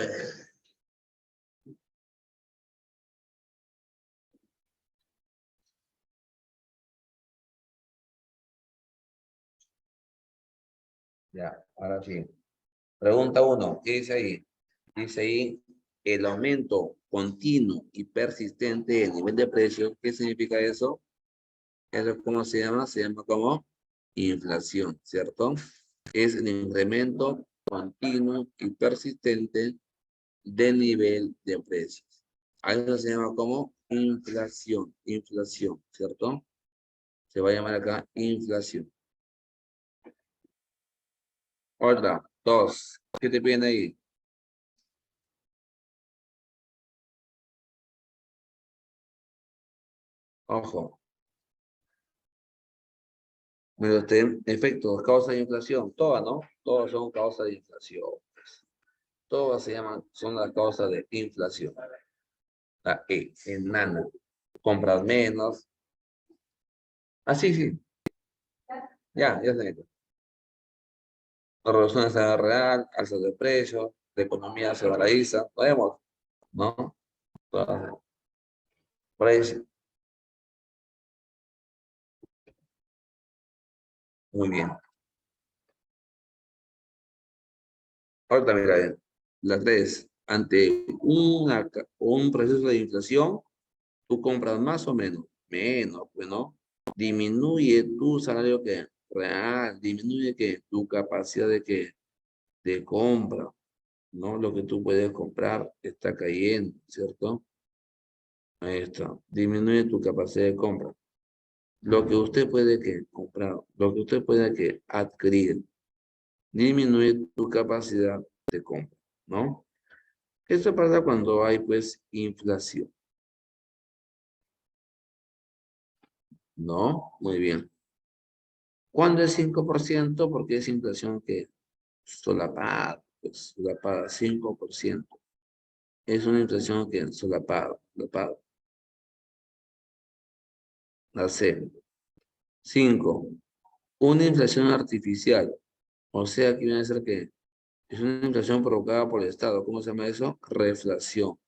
Ya, ahora sí. Pregunta uno. ¿Qué dice ahí? Dice ahí el aumento continuo y persistente del nivel de precio. ¿Qué significa eso? ¿Eso cómo se llama? Se llama como inflación, ¿cierto? Es el incremento continuo y persistente del nivel de precios. A eso se llama como inflación, ¿cierto? Se va a llamar acá inflación. Otra, dos. ¿Qué te piden ahí? Ojo. Pero este efectos, causa de inflación, todas, ¿no? Todas son causas de inflación. Todas se llaman, son las causas de inflación. La E, enana. Compras menos. Ah, sí, sí. Ya se metió. Reducción de salario real, alza de precios, de economía se valoriza. Lo vemos, ¿no? Todas. Por ahí sí. Muy bien. Ahora mira, la 3. Ante un proceso de inflación, ¿tú compras más o menos? Menos, pues, ¿no? Disminuye tu salario que real, disminuye que tu capacidad de compra, ¿no? Lo que tú puedes comprar está cayendo, ¿cierto? Ahí está. Disminuye tu capacidad de compra. Lo que usted puede que comprar, lo que usted puede que adquirir, disminuye tu capacidad de compra, ¿no? Esto pasa cuando hay, pues, inflación, ¿no? Muy bien. ¿Cuándo es 5%? Porque es inflación que solapada, pues, solapada, 5%. Es una inflación que solapada, solapada. La C. 5. Una inflación artificial. O sea, que viene a ser que es una inflación provocada por el Estado. ¿Cómo se llama eso? Reflación.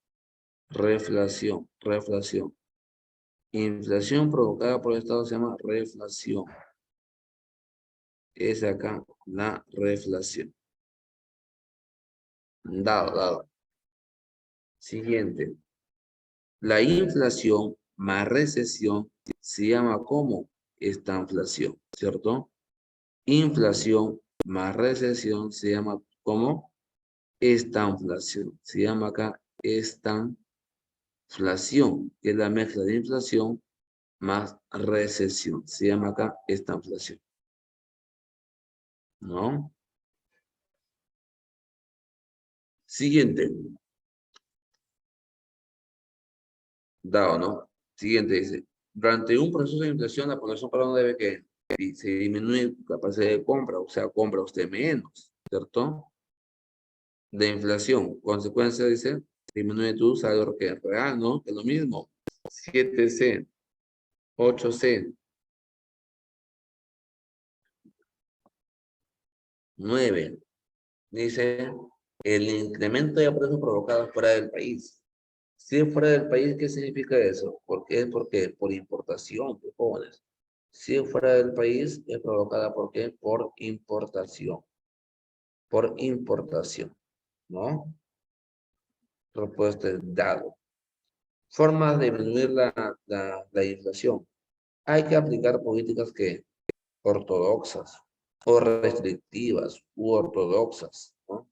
Reflación. Reflación. Inflación provocada por el Estado se llama reflación. Es acá la reflación. Dado. Siguiente. La inflación más recesión se llama como estanflación, ¿cierto? Inflación más recesión se llama como estanflación. Se llama acá estanflación, que es la mezcla de inflación más recesión. Se llama acá estanflación. ¿No? Siguiente. Dado, ¿no? Siguiente dice. Durante un proceso de inflación, la población peruana debe que se disminuye su capacidad de compra, o sea, compra usted menos, ¿cierto? De inflación. Consecuencia, dice, disminuye tu salario que es real, ¿no? Que es lo mismo. 7C, 8C, 9. Dice, el incremento de precios provocados fuera del país. Si es fuera del país, ¿qué significa eso? Porque es porque por importación, pues, jóvenes. Si es fuera del país, es provocada ¿por qué? Por importación. Por importación, ¿no? Respuesta es dado. Formas de disminuir la inflación. Hay que aplicar políticas que ortodoxas o restrictivas u ortodoxas, ¿no?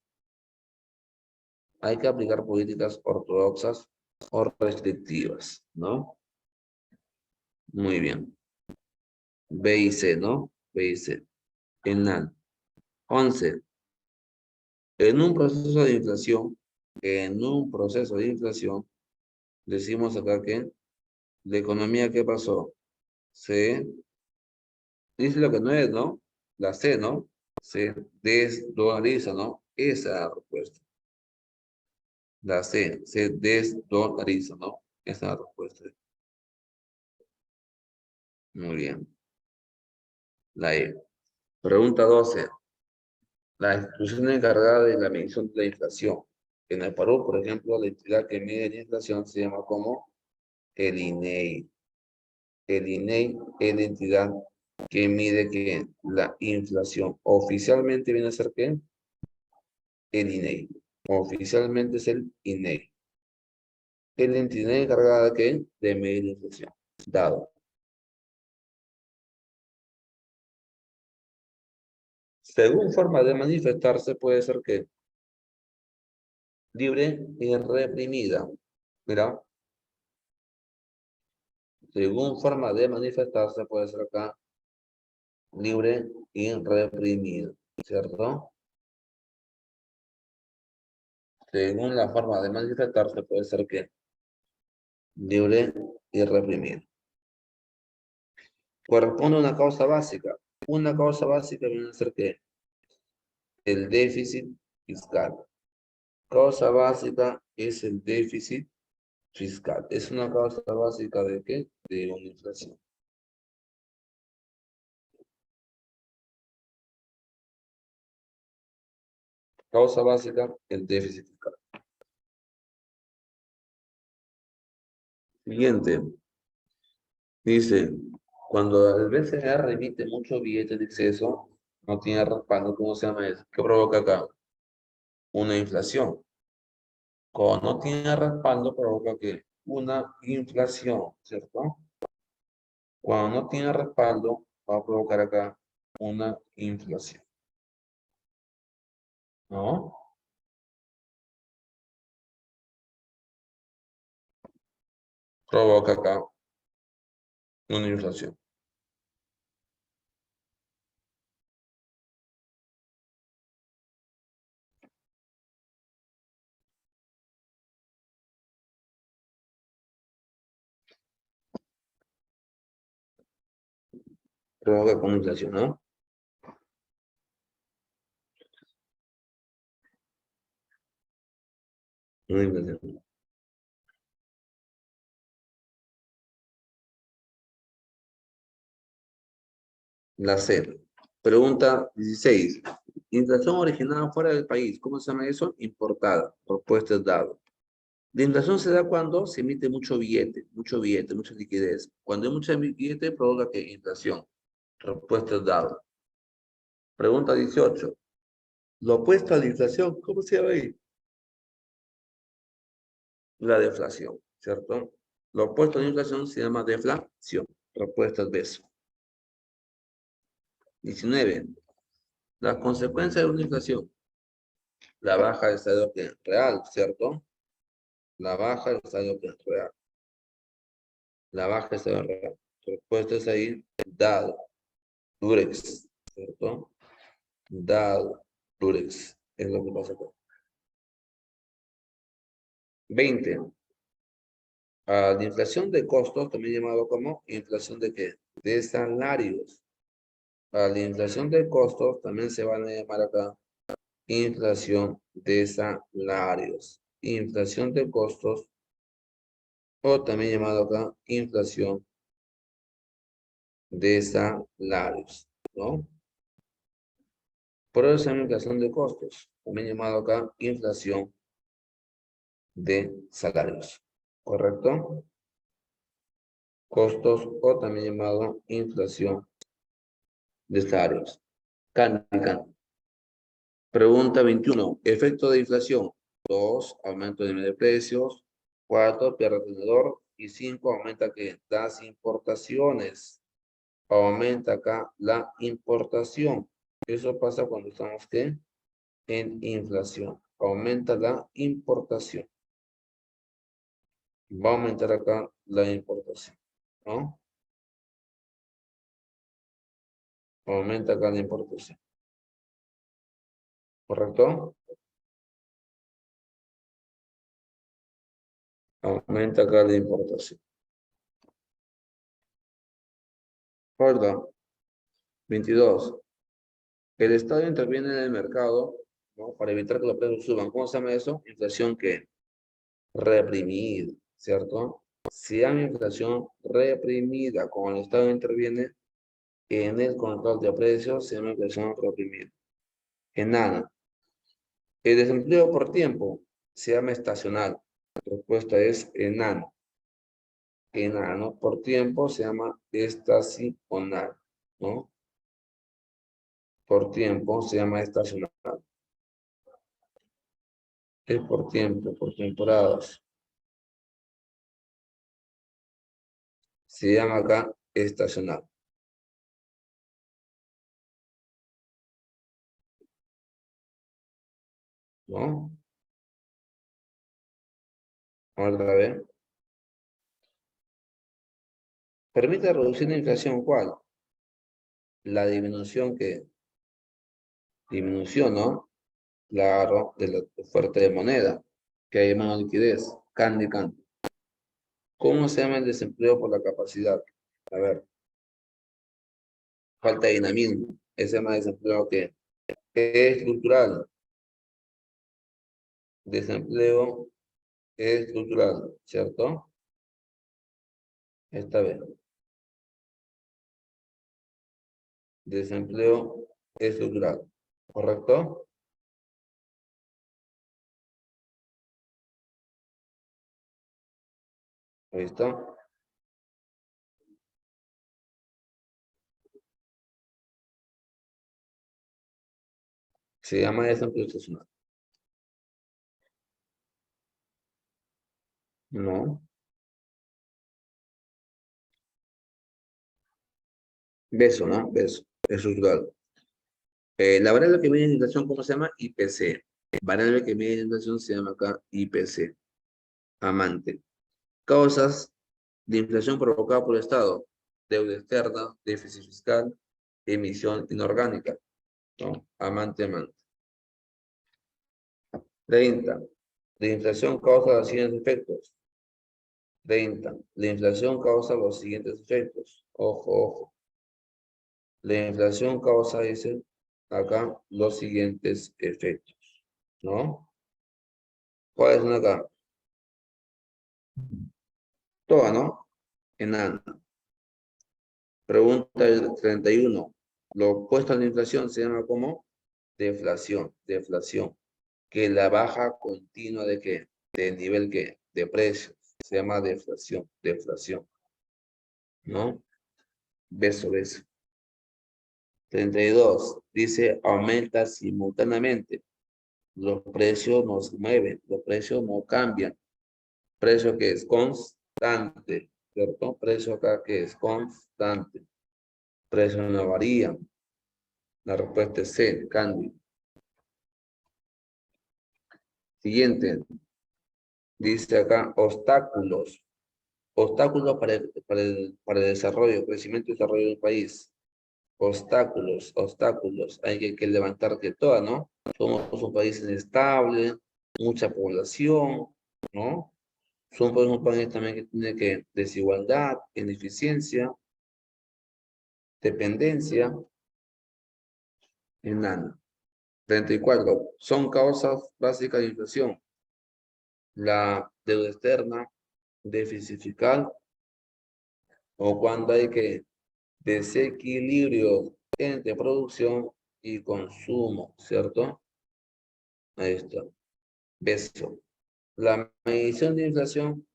Hay que aplicar políticas ortodoxas o restrictivas, ¿no? Muy bien. B y C, ¿no? B y C. Final. 11. En un proceso de inflación, decimos acá que la economía, ¿qué pasó? Se dice lo que no es, ¿no? La C, ¿no? Se desdolariza, ¿no? Esa es la respuesta. La C, se desdolariza, ¿no? Esa es la respuesta. Muy bien. La E. Pregunta 12. La institución encargada de la medición de la inflación. En el Perú, por ejemplo, la entidad que mide la inflación se llama como el INEI. El INEI es la entidad que mide que la inflación oficialmente viene a ser ¿qué? El INEI. Oficialmente es el INEI. Es la entidad encargada de ¿qué? De medir la inflación. Dado. Según forma de manifestarse puede ser que libre y reprimida. Mira, según forma de manifestarse puede ser acá libre y reprimido, ¿cierto? Según la forma de manifestarse puede ser que libre y reprimido. Corresponde a una causa básica. Una causa básica viene a ser que el déficit fiscal. Causa básica es el déficit fiscal. Es una causa básica de qué? De una inflación. Causa básica, el déficit fiscal. Siguiente. Dice, cuando el BCR emite muchos billetes de exceso, no tiene respaldo, ¿cómo se llama eso? ¿Qué provoca acá? una inflación. Cuando no tiene respaldo, provoca que una inflación, ¿cierto? Cuando no tiene respaldo, va a provocar acá una inflación, ¿no? Provoca acá una inflación. Provoca con inflación, ¿no? Una inflación. La C. Pregunta 16. Inflación originada fuera del país. ¿Cómo se llama eso? Importada. Propuesta es dado. La inflación se da cuando se emite mucho billete, mucha liquidez. Cuando hay mucho billete, provoca que inflación. Respuesta es dado. Pregunta 18. Lo opuesto a la inflación, ¿cómo se llama ahí? La deflación, ¿cierto? Lo opuesto a la inflación se llama deflación. Respuesta es B. 19. Las consecuencias de una inflación. La baja del salario real, ¿cierto? La baja del salario real. La baja del salario real. Respuesta es ahí, dado. Durex, ¿cierto? Dado. Durex. Es lo que pasa acá. 20. La inflación de costos, también llamado como inflación de qué? De salarios. A la inflación de costos también se van a llamar acá inflación de salarios. Inflación de costos o también llamado acá inflación de salarios, ¿no? Por eso se llama inflación de costos, también llamado acá inflación de salarios, ¿correcto? Costos o también llamado inflación de salarios. Cánica. Pregunta 21. Efecto de inflación. 2. Aumento de nivel de precios. 4. Pierde tenedor. Y 5. Aumenta que las importaciones. Aumenta acá la importación. Eso pasa cuando estamos ¿qué? En inflación. Aumenta la importación. Va a aumentar acá la importación, ¿no? Aumenta acá la importación. ¿Correcto? Aumenta acá la importación. ¿Correcto? 22. El Estado interviene en el mercado, ¿no? Para evitar que los precios suban. ¿Cómo se llama eso? Inflación que reprimida, ¿cierto? Si hay inflación reprimida, como el Estado interviene en el control de precios, se llama inflación reprimida. Enana. El desempleo por tiempo se llama estacional. La respuesta es enano. Enano por tiempo se llama estacional, ¿no? Por tiempo se llama estacional. Es por tiempo, por temporadas. Se llama acá estacional, ¿no? Otra vez. Permite reducir la inflación, ¿cuál? La disminución que, disminución, ¿no? Claro, de la oferta de moneda, que hay menos liquidez. Candy, candy. ¿Cómo se llama el desempleo por la capacidad? A ver, falta de dinamismo. Ese se llama desempleo que es estructural. Desempleo estructural, ¿cierto? Esta vez. Desempleo estructural, ¿correcto? Ahí está. Se llama desempleo estacional. No. Beso, ¿no? Beso. Eso es claro. La variable que mide la inflación, ¿cómo se llama? IPC. Variable que mide la inflación se llama acá IPC. Amante. Causas de inflación provocada por el Estado. Deuda externa, déficit fiscal, emisión inorgánica. ¿No? Amante, amante. 30. La inflación causa los siguientes efectos. 30. La inflación causa los siguientes efectos. Ojo, ojo. La inflación causa, dice acá, los siguientes efectos. ¿No? ¿Cuáles son acá? Toda, ¿no? Enana. Pregunta el 31. Lo opuesto a la inflación se llama como deflación. Deflación. Que la baja continua de qué? ¿De nivel qué? De precios. Se llama deflación. Deflación. ¿No? Beso, beso. 32. Dice aumenta simultáneamente. Los precios no se mueven. Los precios no cambian. Precio que es constante. ¿Cierto? Precio acá que es constante. Precio no varía. La respuesta es C, Candy. Siguiente. Dice acá obstáculos. Obstáculos para el desarrollo, crecimiento y desarrollo del país. Obstáculos, obstáculos. Hay que levantar que todas, ¿no? Somos un país inestable, mucha población, ¿no? Somos un país también que tiene que desigualdad, ineficiencia, dependencia, enana. 34. Son causas básicas de inflación. La deuda externa, déficit fiscal, o cuando hay que desequilibrio entre producción y consumo, ¿cierto? Ahí está. Beso. La medición de inflación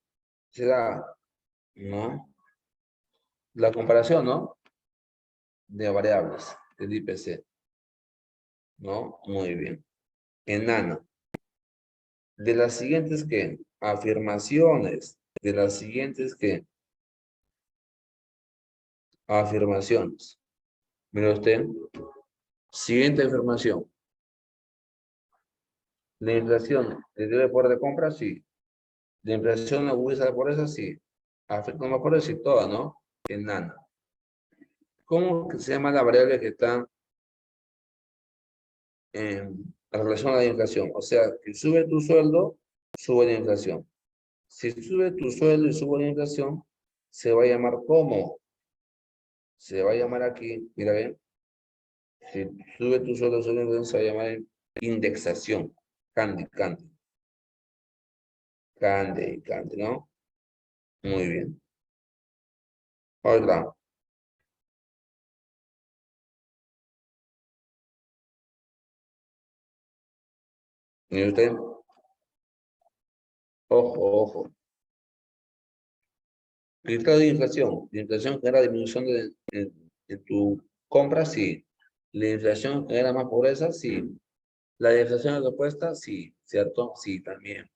será, ¿no? La comparación, ¿no? De variables del IPC, ¿no? Muy bien. Enana. De las siguientes que afirmaciones, de las siguientes que afirmaciones. Mira usted, siguiente afirmación. La inflación debe por de compra, sí. La inflación agudiza la pobreza, sí. Afecta más por sí, toda, ¿no? Enana. ¿Cómo que se llama la variable que está en relación a la inflación? O sea, que sube tu sueldo, sube la inflación. Si sube tu sueldo y sube la inflación, se va a llamar ¿cómo? Se va a llamar aquí, mira bien. Si sube tu sueldo, sube la inflación, se va a llamar indexación. Candy, candy. Candy, candy, ¿no? Muy bien. Otra. ¿Y usted? Ojo, ojo. Criterio de inflación. La inflación genera disminución de tu compra, sí. La inflación genera más pobreza, sí. La deflación es la opuesta, sí. ¿Cierto? Sí, también.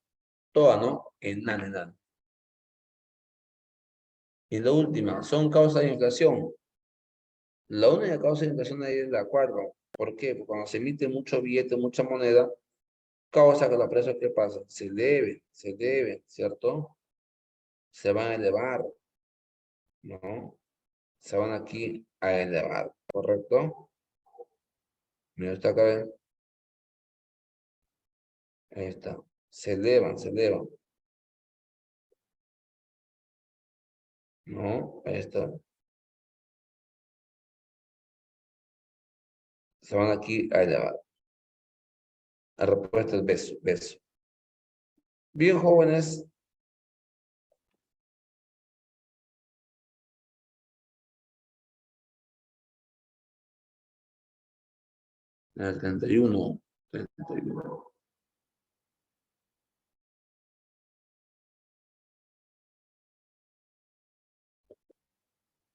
Toda, ¿no? Enana. Y la última, son causas de inflación. La única causa de inflación ahí es el acuerdo. ¿Por qué? Porque cuando se emite mucho billete, mucha moneda, causa que los precios, ¿qué pasa? Se deben, ¿cierto? Se van a elevar, ¿no? Se van aquí a elevar, ¿correcto? Mira, está acá, ¿ven? Ahí está. Se elevan, se elevan. ¿No? Ahí está. Se van aquí a elevar. La respuesta es beso, beso. Bien, jóvenes. El 31. 31.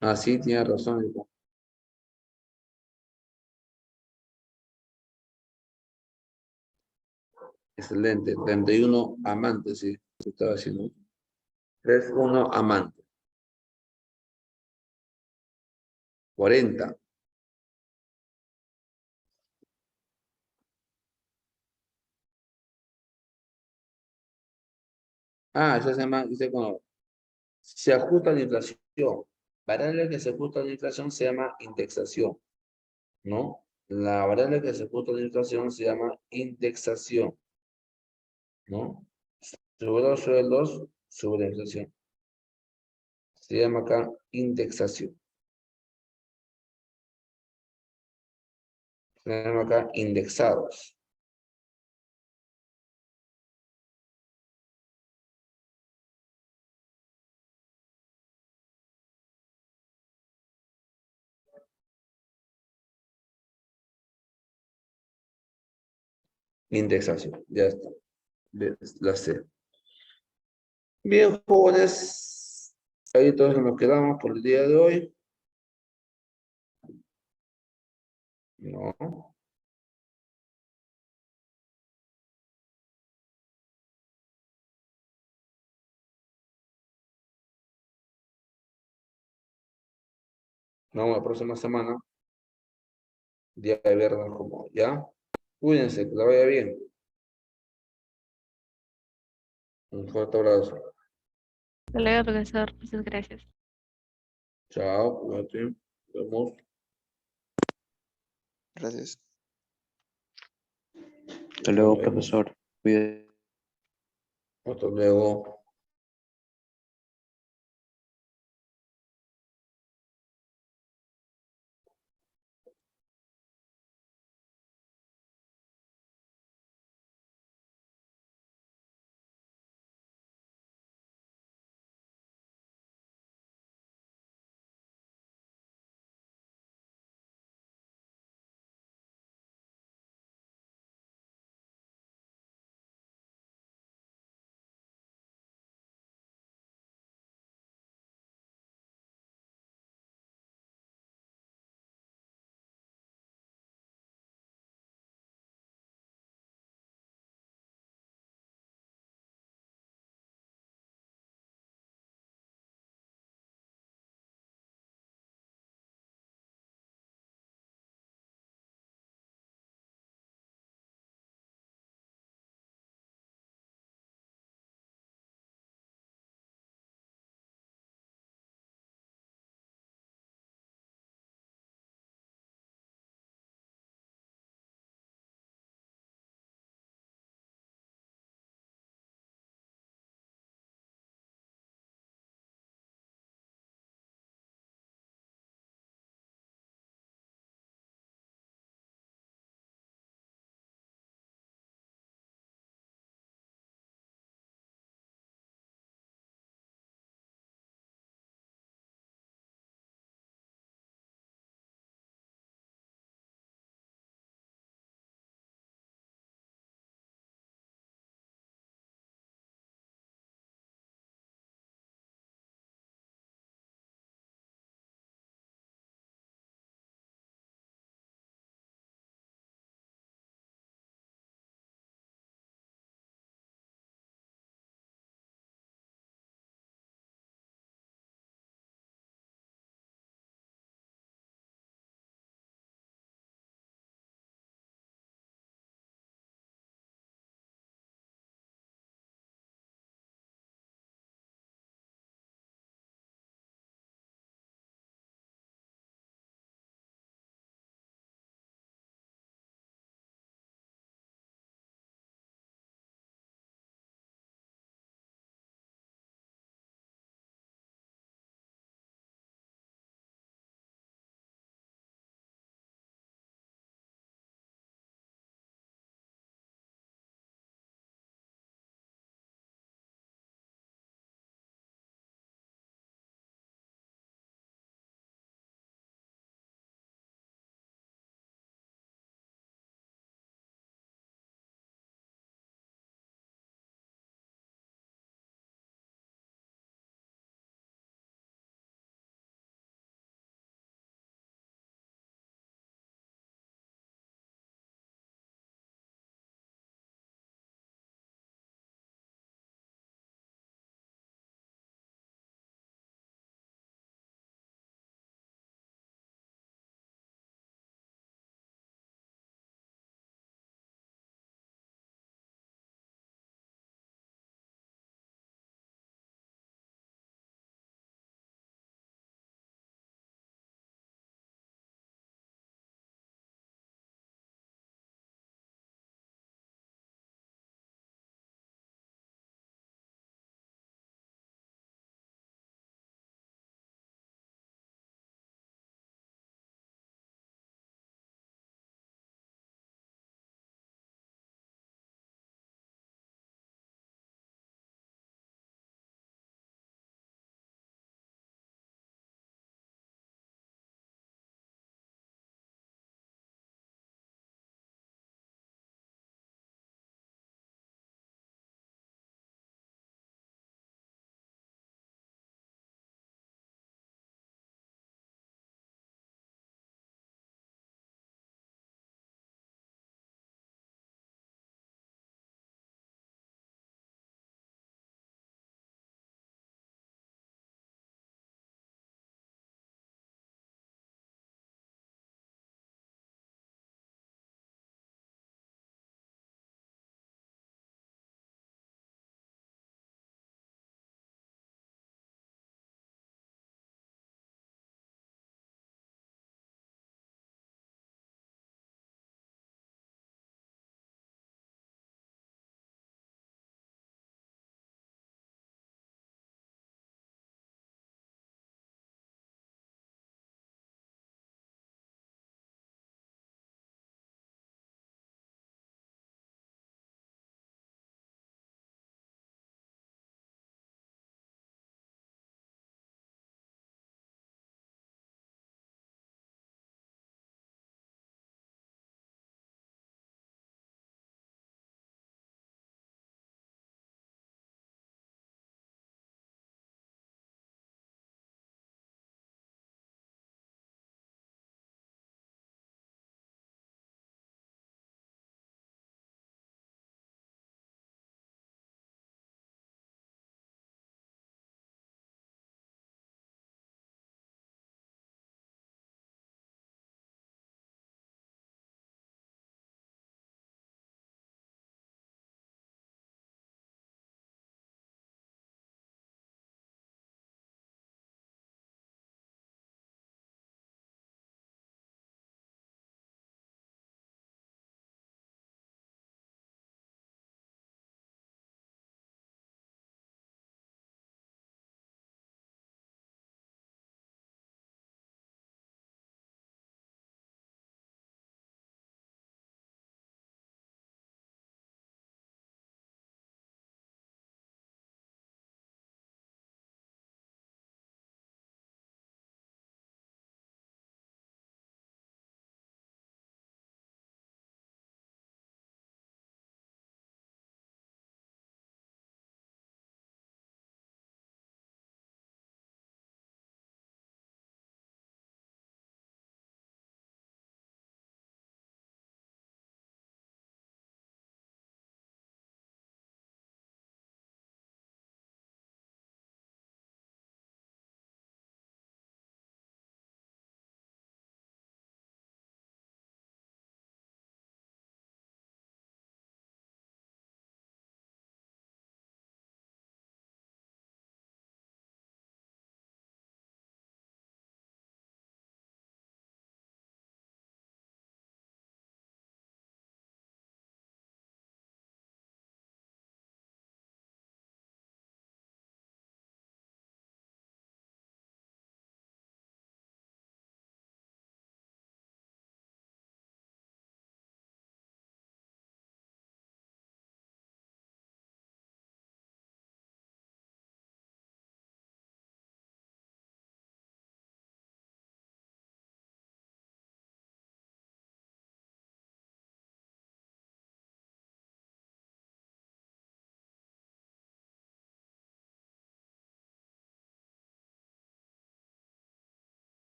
Ah, sí, tiene razón, hijo. Excelente. 31 amantes, sí. Se estaba haciendo. 3-1 amante. 40. Eso se llama, dice cuando se ajusta la inflación. Variable que se ajusta a la inflación se llama indexación, ¿no? La variable que se ajusta a la inflación se llama indexación, ¿no? Sobre los sueldos, sobre la inflación. Se llama acá indexación. Se llama acá indexados. Indexación, ya está. La C. Bien, jóvenes. Ahí todos nos quedamos por el día de hoy. No. No, la próxima semana. Día de viernes como ya. Cuídense, que la vaya bien. Un fuerte abrazo. Hasta luego, profesor. Muchas gracias. Chao, cuídate. Nos vemos. Gracias. Hasta luego, Nos vemos. profesor. Cuídate. Hasta luego.